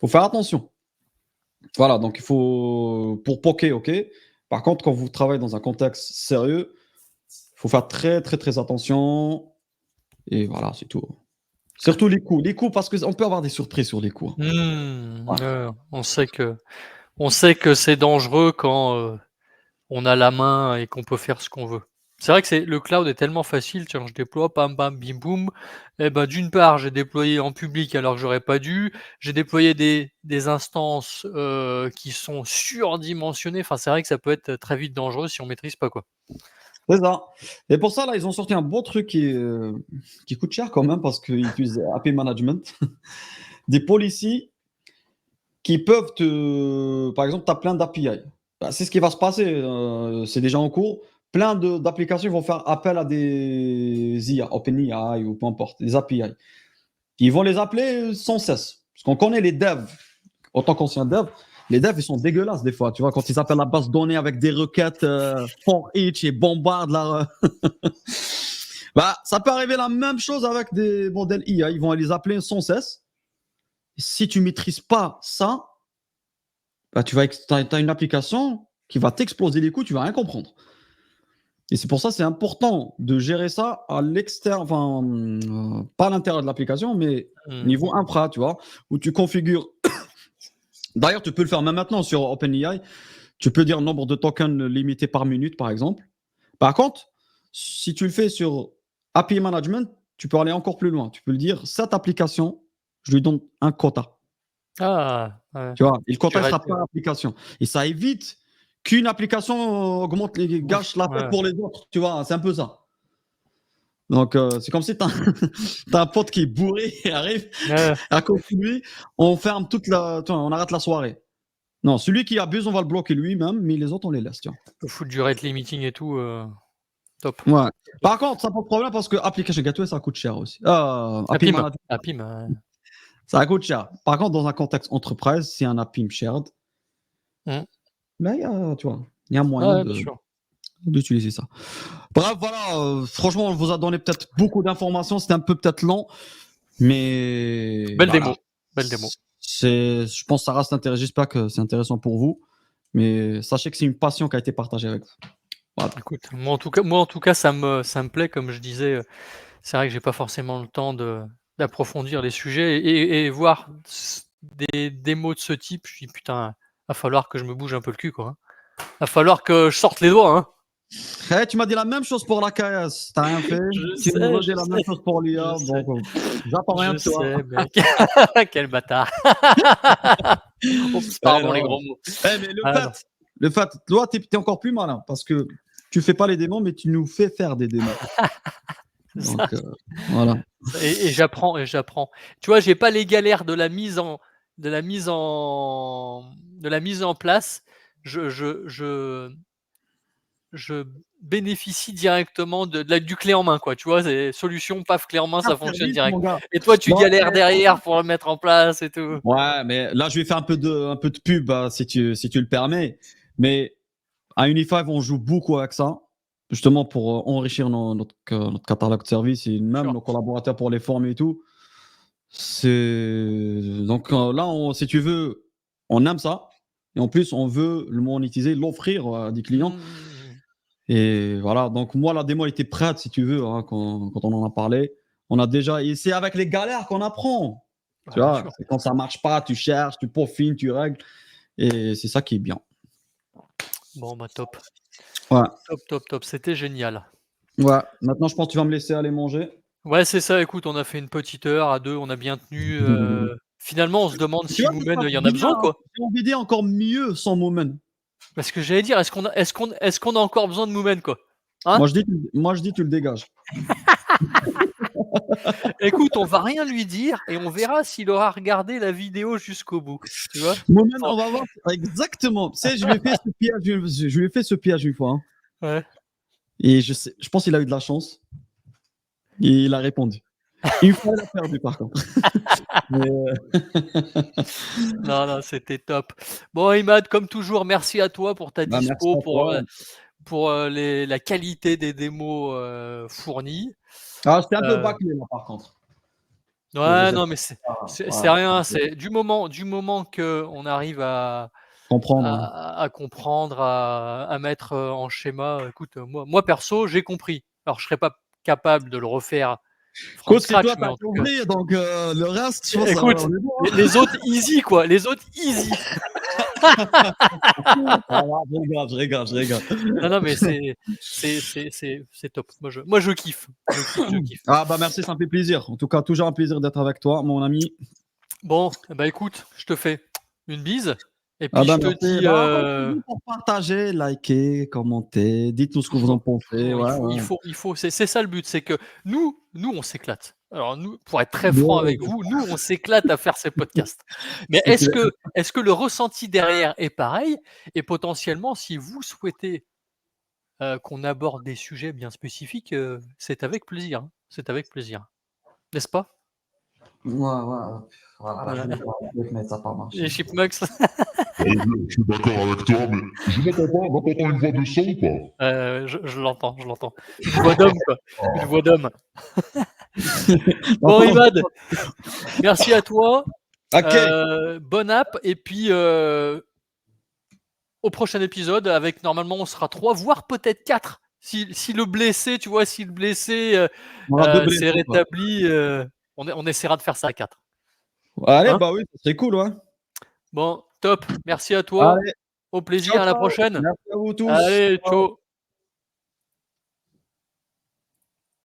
Faut faire attention. Voilà, donc il faut pour poker, OK. Par contre, quand vous travaillez dans un contexte sérieux, il faut faire très, très, très attention et voilà, c'est tout. Surtout les coûts. Les coûts parce qu'on peut avoir des surprises sur les coûts, hein. Ouais. On sait que c'est dangereux quand, on a la main et qu'on peut faire ce qu'on veut. C'est vrai que le cloud est tellement facile, tiens, je déploie, bam bam, bim boum. Et ben, d'une part, j'ai déployé en public alors que j'aurais pas dû. J'ai déployé des instances, qui sont surdimensionnées. Enfin, c'est vrai que ça peut être très vite dangereux si on maîtrise pas, quoi. C'est ça. Et pour ça, là, ils ont sorti un beau truc qui coûte cher quand même parce qu'ils utilisent API Management. Des policies qui peuvent par exemple, tu as plein d'API. Bah, c'est ce qui va se passer, c'est déjà en cours. Plein d'applications vont faire appel à des IA, OpenAI ou peu importe, des API. Ils vont les appeler sans cesse. Parce qu'on connaît les devs, en tant qu'ancien dev, les devs, ils sont dégueulasses des fois. Tu vois, quand ils appellent la base de données avec des requêtes for each et bombardent la. Bah, ça peut arriver la même chose avec des modèles IA. Ils vont les appeler sans cesse. Si tu maîtrises pas ça, bah, as une application qui va t'exploser les couilles, tu vas rien comprendre. Et c'est pour ça c'est important de gérer ça à l'extérieur, enfin, pas à l'intérieur de l'application, mais niveau infra, tu vois, où tu configures. D'ailleurs, tu peux le faire même maintenant sur OpenAI. Tu peux dire nombre de tokens limité par minute, par exemple. Par contre, si tu le fais sur API Management, tu peux aller encore plus loin. Tu peux le dire, cette application, je lui donne un quota. Ah! Ouais. Tu vois, et le quota Tu ne sera réduis, pas l'application. Et ça évite qu'une application gâche la fête ouais. pour les autres. Tu vois, c'est un peu ça. Donc, c'est comme si tu as, un pote qui est bourré et arrive Ouais, à cause de lui, on ferme on arrête la soirée. Non, celui qui abuse, on va le bloquer lui-même, mais les autres, on les laisse. Tiens. le foutre du rate limiting et tout, top. Ouais. Par contre, ça pose problème parce que Application Gateway, ça coûte cher aussi. API APIM, Management, APIM, ça coûte cher. Par contre, dans un contexte entreprise, c'est un API shared. Mmh. Là, tu vois, il y a moyen Ouais, bien sûr. d'utiliser ça. Bref, voilà, franchement, on vous a donné peut-être beaucoup d'informations. C'était un peu peut-être long, mais Belle voilà. démo, belle démo. Je pense que ça reste intéressant. J'espère que c'est intéressant pour vous. Mais sachez que c'est une passion qui a été partagée avec vous. Voilà. Écoute, moi en tout cas, ça me plaît, comme je disais, c'est vrai que j'ai pas forcément le temps d'approfondir les sujets et voir des démos de ce type, je dis: «Putain, va falloir que je me bouge un peu le cul, quoi, hein. Va falloir que je sorte les doigts, hein». Tu m'as dit la même chose pour la KS. T'as rien fait. Je Tu me redis sais, la même chose pour l'IA. je sais, Donc, j'attends rien je de toi. sais, mec. Quel bâtard. Oups, Eh pardon les non. gros mots. Mais Ah non. le fait, toi, t'es encore plus malin parce que tu fais pas les démos, mais tu nous fais faire des démos. C'est ça. Donc, voilà. Et j'apprends et j'apprends. Tu vois, j'ai pas les galères de la mise en place. Je bénéficie directement du clé en main, quoi. Tu vois? C'est solution, paf, clé en main, ça fonctionne Service, direct. mon gars. Et toi, tu Bon, galères derrière pour le mettre en place et tout. ouais, mais là, je vais faire un peu de pub si tu le permets. Mais à Unify, on joue beaucoup avec ça, justement pour enrichir notre catalogue de services et même Sûr. nos collaborateurs pour les former et tout. Donc là, si tu veux, on aime ça. Et en plus, on veut le monétiser, l'offrir à des clients. Mmh. Et voilà, donc moi, la démo était prête, si tu veux, hein, quand on en a parlé. On a déjà. Et c'est avec les galères qu'on apprend. Tu Ouais, bien vois, sûr. c'est quand ça marche pas, tu cherches, tu peaufines, tu règles. Et c'est ça qui est bien. Bon, bah, top. Ouais. Top, top, top. C'était génial. Ouais. Maintenant, je pense que tu vas me laisser aller manger. Ouais, c'est ça. Écoute, on a fait une petite heure à 2, on a bien tenu, finalement, on se demande Tu si vois, ça se Moomin, passe il y en a bien, besoin, hein. quoi. J'ai envie de dire encore mieux sans Moment. Parce que j'allais dire, est-ce qu'on a encore besoin de Moomin, quoi? Hein? Moi, je dis, tu le dégages. Écoute, on va rien lui dire et on verra s'il aura regardé la vidéo jusqu'au bout. Tu vois? Moi-même, on va voir exactement. Tu sais, je lui ai fait ce piège, je lui ai fait ce piège une fois. Hein. Ouais. Et je pense qu'il a eu de la chance. Et il a répondu. Une fois, il a perdu, par contre. Mais, Non, c'était top. Bon, Imad, comme toujours, merci à toi pour ta merci dispo, à toi. pour la qualité des démos fournies. Ah, j'étais un peu Euh, bâclé, là, par contre. Ouais, J'ai non, mais c'est rien. C'est du moment qu'on arrive à comprendre. Hein. comprendre, à mettre en schéma. Écoute, moi perso, j'ai compris. Alors, je serais pas capable de le refaire from Écoute, c'est scratch, toi, mais t'as en tout cas. compris, donc le reste, je pense, Écoute, on est bon. les autres easy, quoi. Les autres easy. Je rigole. Non, mais c'est top. Moi, je kiffe. Je kiffe. Ah, bah merci, ça me fait plaisir. En tout cas, toujours un plaisir d'être avec toi, mon ami. Bon, bah écoute, je te fais une bise. Et Ah, puis, bah je te merci. dis. Bah, continuez pour partager, liker, commenter. Dites-nous ce que vous en pensez. Toujours, Ouais. il faut. C'est ça le but, c'est que nous, on s'éclate. Alors nous, pour être très franc Ouais, avec vous, nous, on s'éclate à faire ces podcasts. Mais c'est clair. est-ce que le ressenti derrière est pareil? Et potentiellement, si vous souhaitez qu'on aborde des sujets bien spécifiques, c'est avec plaisir. Hein. C'est avec plaisir. N'est-ce pas? Voilà, Voilà. mais ça n'a pas marché. Les chipmunks. Je suis d'accord avec toi, mais je m'entends une voix de son ou pas? Je l'entends. Une voix d'homme, quoi. Une voix d'homme. Bon, Non, Imad, merci à toi. ok. Bonne app. Et puis, au prochain épisode, avec normalement, on sera 3, voire peut-être 4. Si le blessé, tu vois, si le blessé On aura deux s'est blessés, quoi. rétabli, on essaiera de faire ça à 4. Allez, Hein? bah oui, ça serait cool, ouais. Bon, top. Merci à toi. Allez, Au plaisir. ciao, À la ciao. prochaine. Merci à vous tous. Allez, Ciao. ciao.